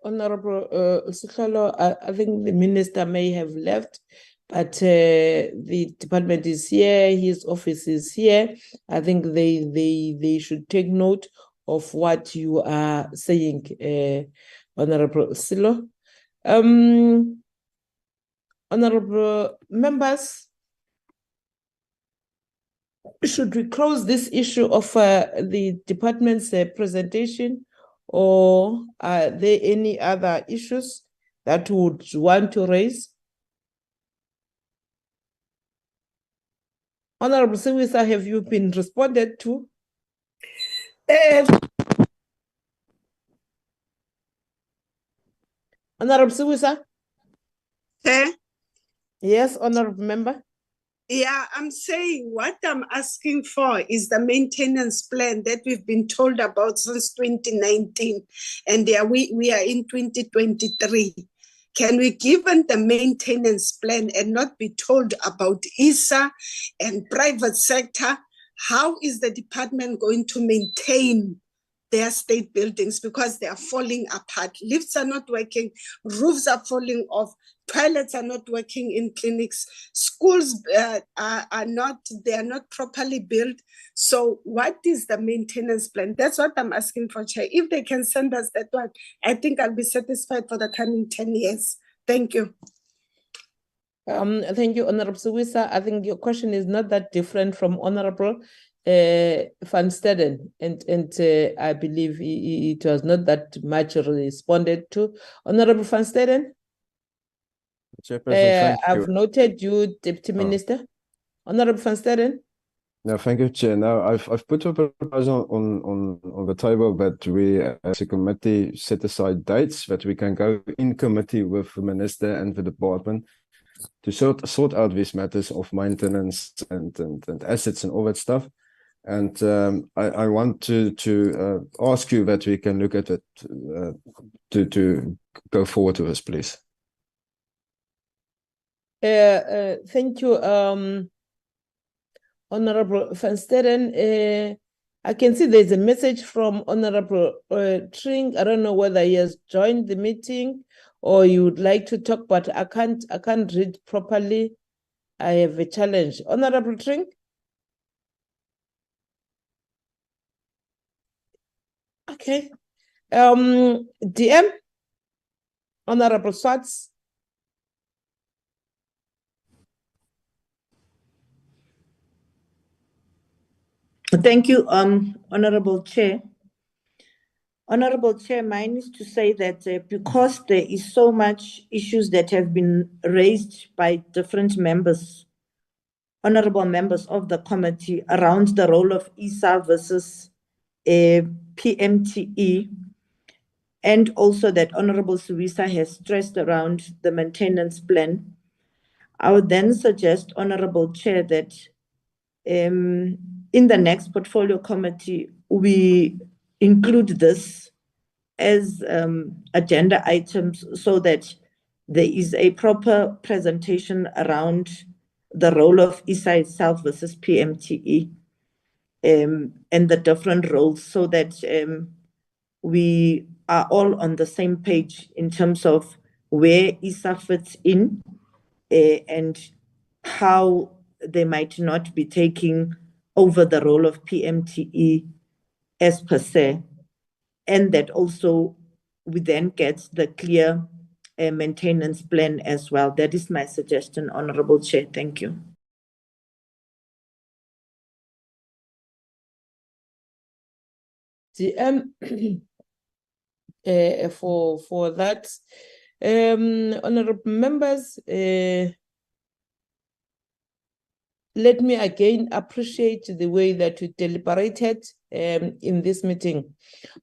Honorable Sihlalo. I think the minister may have left, but the department is here, his office is here. I think they should take note of what you are saying, Honorable Silo. Honorable members, should we close this issue of the department's presentation, or are there any other issues that would want to raise? Honorable Siwisa, have you been responded to? Honorable Siwisa? Yes, honorable member. Yeah, I'm saying what I'm asking for is the maintenance plan that we've been told about since 2019. And we are in 2023. Can we given the maintenance plan and not be told about ISA and private sector? How is the department going to maintain their state buildings, because they are falling apart? Lifts are not working, roofs are falling off, toilets are not working in clinics, schools are not properly built. So what is the maintenance plan? That's what I'm asking for, Chair. If they can send us that one, I think I'll be satisfied for the coming 10 years. Thank you. Thank you, Honorable Siwisa. I think your question is not that different from Honorable Van Staden, and I believe it was not that much responded to. Honorable Van Staden? I've noted you, Deputy Minister. Honorable Van Staden? No, thank you, Chair. Now, I've put a proposal on the table that we, as a committee, set aside dates that we can go in committee with the Minister and the department to sort out these matters of maintenance and assets and all that stuff. And I want to ask you that we can look at it to go forward with this, please. Thank you, Honorable Van Staden. I can see there's a message from Honorable Tring. I don't know whether he has joined the meeting or you would like to talk, but I can't read properly. I have a challenge. Honorable Tring? Okay. DM? Honorable Swartz? Thank you, Honorable Chair. Honorable Chair, mine is to say that because there is so much issues that have been raised by different members, honorable members of the committee, around the role of ISA versus PMTE, and also that Honorable Siwisa has stressed around the maintenance plan, I would then suggest, Honorable Chair, that in the next portfolio committee, we include this as agenda items so that there is a proper presentation around the role of ISA itself versus PMTE and the different roles, so that we are all on the same page in terms of where ISA fits in and how they might not be taking over the role of PMTE as per se, and that also we then get the clear maintenance plan as well. That is my suggestion, Honorable Chair. Thank you. For that, honorable members, let me again appreciate the way that we deliberated in this meeting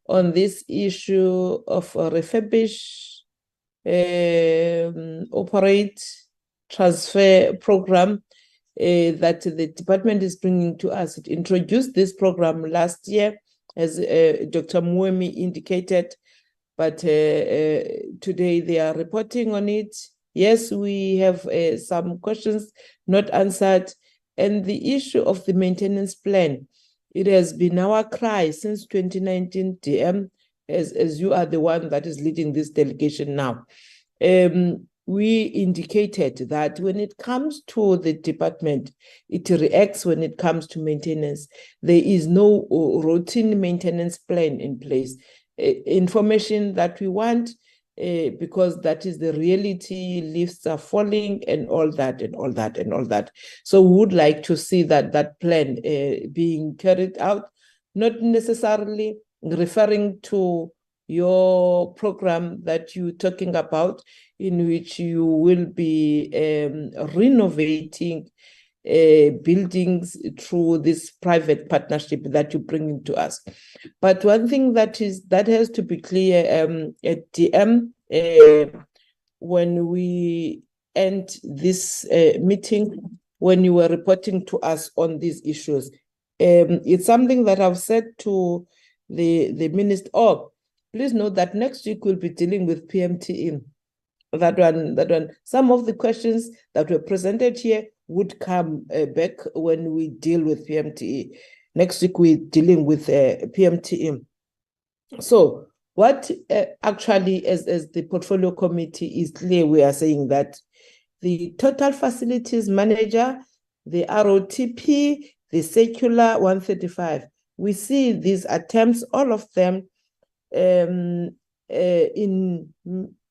on this issue of refurbish, operate, transfer program. that the department is bringing to us. It introduced this program last year, as Dr. Mwemi indicated, but today they are reporting on it. Yes, we have some questions not answered. And the issue of the maintenance plan, it has been our cry since 2019, DM, as you are the one that is leading this delegation now. We indicated that when it comes to the department, it reacts when it comes to maintenance. There is no routine maintenance plan in place. Information that we want, because that is the reality, lifts are falling and all that and all that and all that. So we would like to see that plan being carried out, not necessarily referring to your program that you're talking about, in which you will be renovating buildings through this private partnership that you bring into us. But one thing that has to be clear at DM, when we end this meeting, when you were reporting to us on these issues, it's something that I've said to the minister. Oh, please note that next week we'll be dealing with PMTE. That one. Some of the questions that were presented here would come back when we deal with PMTE. Next week we're dealing with PMTE. So what actually, as the portfolio committee is clear, we are saying that the total facilities manager, the ROTP, the circular 135, we see these attempts, all of them,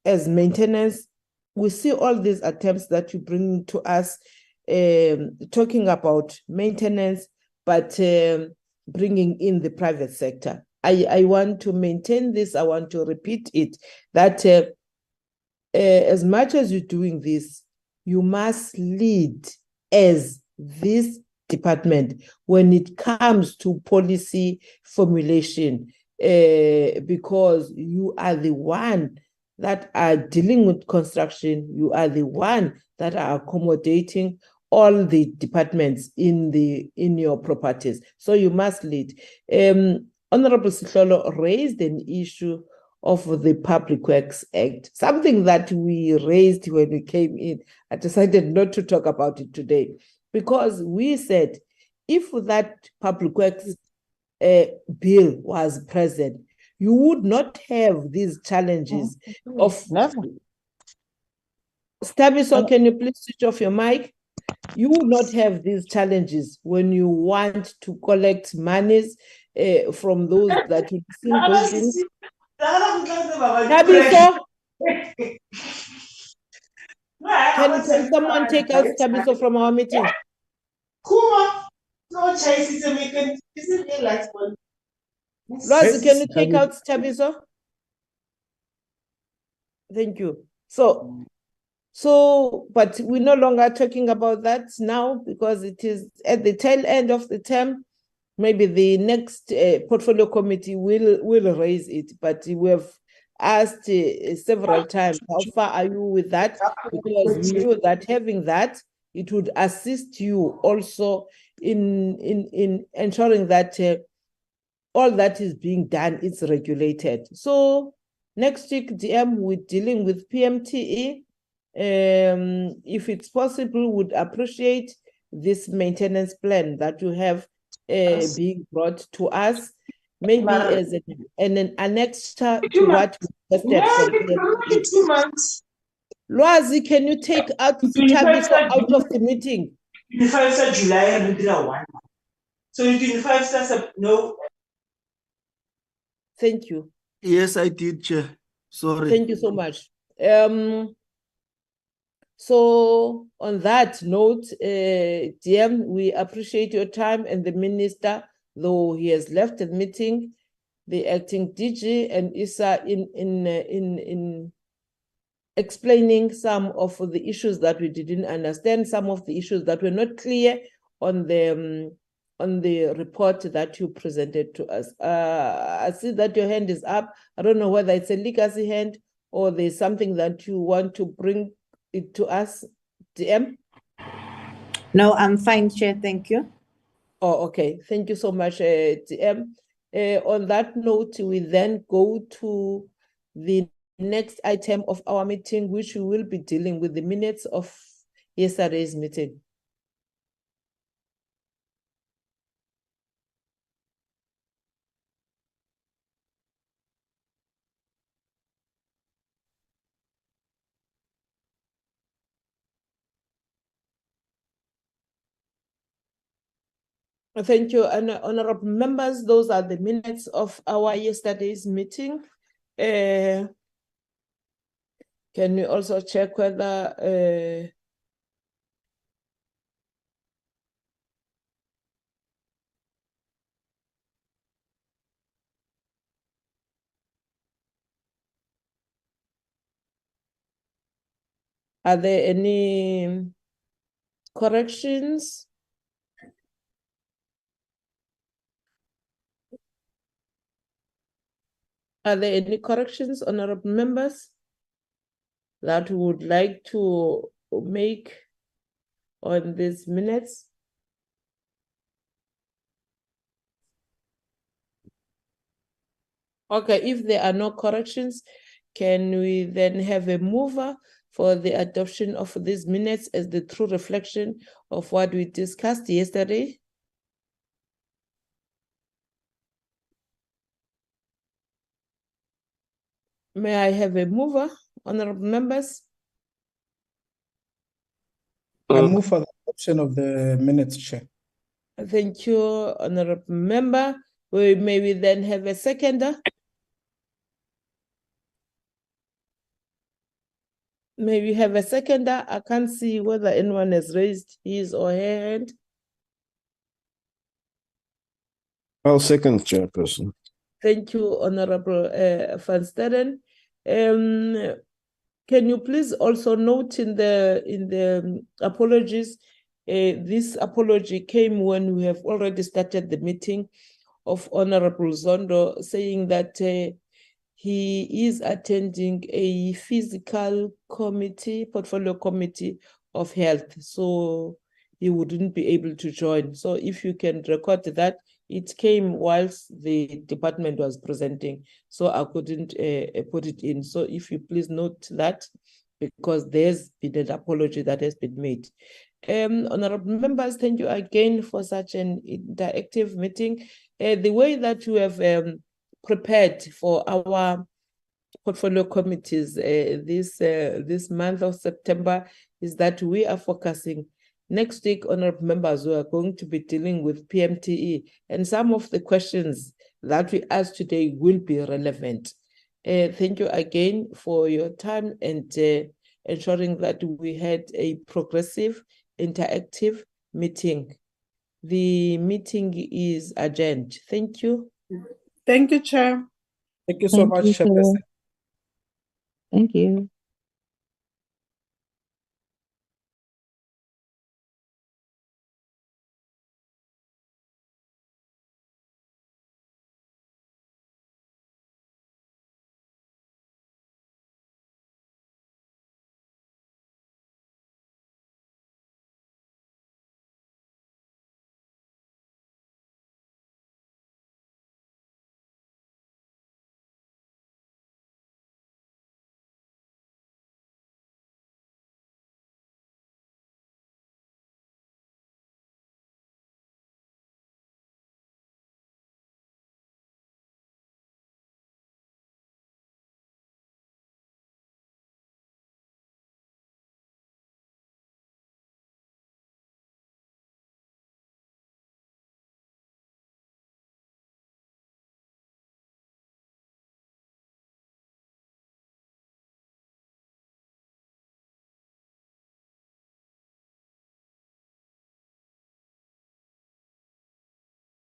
as maintenance. We see all these attempts that you bring to us, talking about maintenance, but bringing in the private sector. I want to maintain this. I want to repeat it, that as much as you're doing this, you must lead as this department when it comes to policy formulation, because you are the one that are dealing with construction. You are the one that are accommodating all the departments in your properties. So you must lead. Honorable Sihlolo raised an issue of the Public Works Act, something that we raised when we came in. I decided not to talk about it today, because we said if that Public Works bill was present, you would not have these challenges of... Stabiso, can you please switch off your mic? You will not have these challenges when you want to collect monies from those that you think buildings. Stabiso, can someone take out Stabiso from our meeting? Lwazi, can you take out Stabiso? Thank you. So, but we're no longer talking about that now, because it is at the tail end of the term. Maybe the next portfolio committee will raise it, but we have asked several times, how far are you with that? Because we knew that having that, it would assist you also in ensuring that all that is being done is regulated. So next week, DM, we're dealing with PMTE. If it's possible, would appreciate this maintenance plan that you have being brought to us, maybe as an annexure to what we tested from PMTE. 2 months. Lwazi, can you take out Stabiso out of the meeting? 25 July and 1. So 25 no. Thank you. Yes, I did, Chair. Sorry. Thank you so much. So on that note, DM, we appreciate your time, and the minister, though he has left the meeting, the acting DG and ISA in explaining some of the issues that we didn't understand, some of the issues that were not clear on the report that you presented to us. I see that your hand is up. I don't know whether it's a legacy hand or there's something that you want to bring it to us, DM. No, I'm fine, Chair. Thank you. Oh, okay. Thank you so much, TM. On that note, we then go to the next item of our meeting, which we will be dealing with the minutes of yesterday's meeting. Thank you, and honorable members. Those are the minutes of our yesterday's meeting. Can you also check whether are there any corrections? Are there any corrections, honorable members, that would like to make on these minutes? Okay, if there are no corrections, can we then have a mover for the adoption of these minutes as the true reflection of what we discussed yesterday? May I have a mover, honorable members? I move for the adoption of the minutes, Chair. Thank you, honorable member. May we then have a seconder? May we have a seconder? I can't see whether anyone has raised his or her hand. I'll second, Chairperson. Thank you, Honorable Van Sterren. Can you please also note in the apologies, this apology came when we have already started the meeting of Honorable Zondo, saying that he is attending a physical committee, portfolio committee of health, so he wouldn't be able to join. So if you can record that, it came whilst the department was presenting, so I couldn't put it in. So if you please note that, because there's been an apology that has been made. Honorable members, thank you again for such an interactive meeting. The way that you have prepared for our portfolio committees this month of September is that we are focusing. Next week, honorable members, we are going to be dealing with PMTE, and some of the questions that we asked today will be relevant. Thank you again for your time and ensuring that we had a progressive, interactive meeting. The meeting is adjourned. Thank you. Thank you, Chair. Thank you so much, Chairperson. Thank you.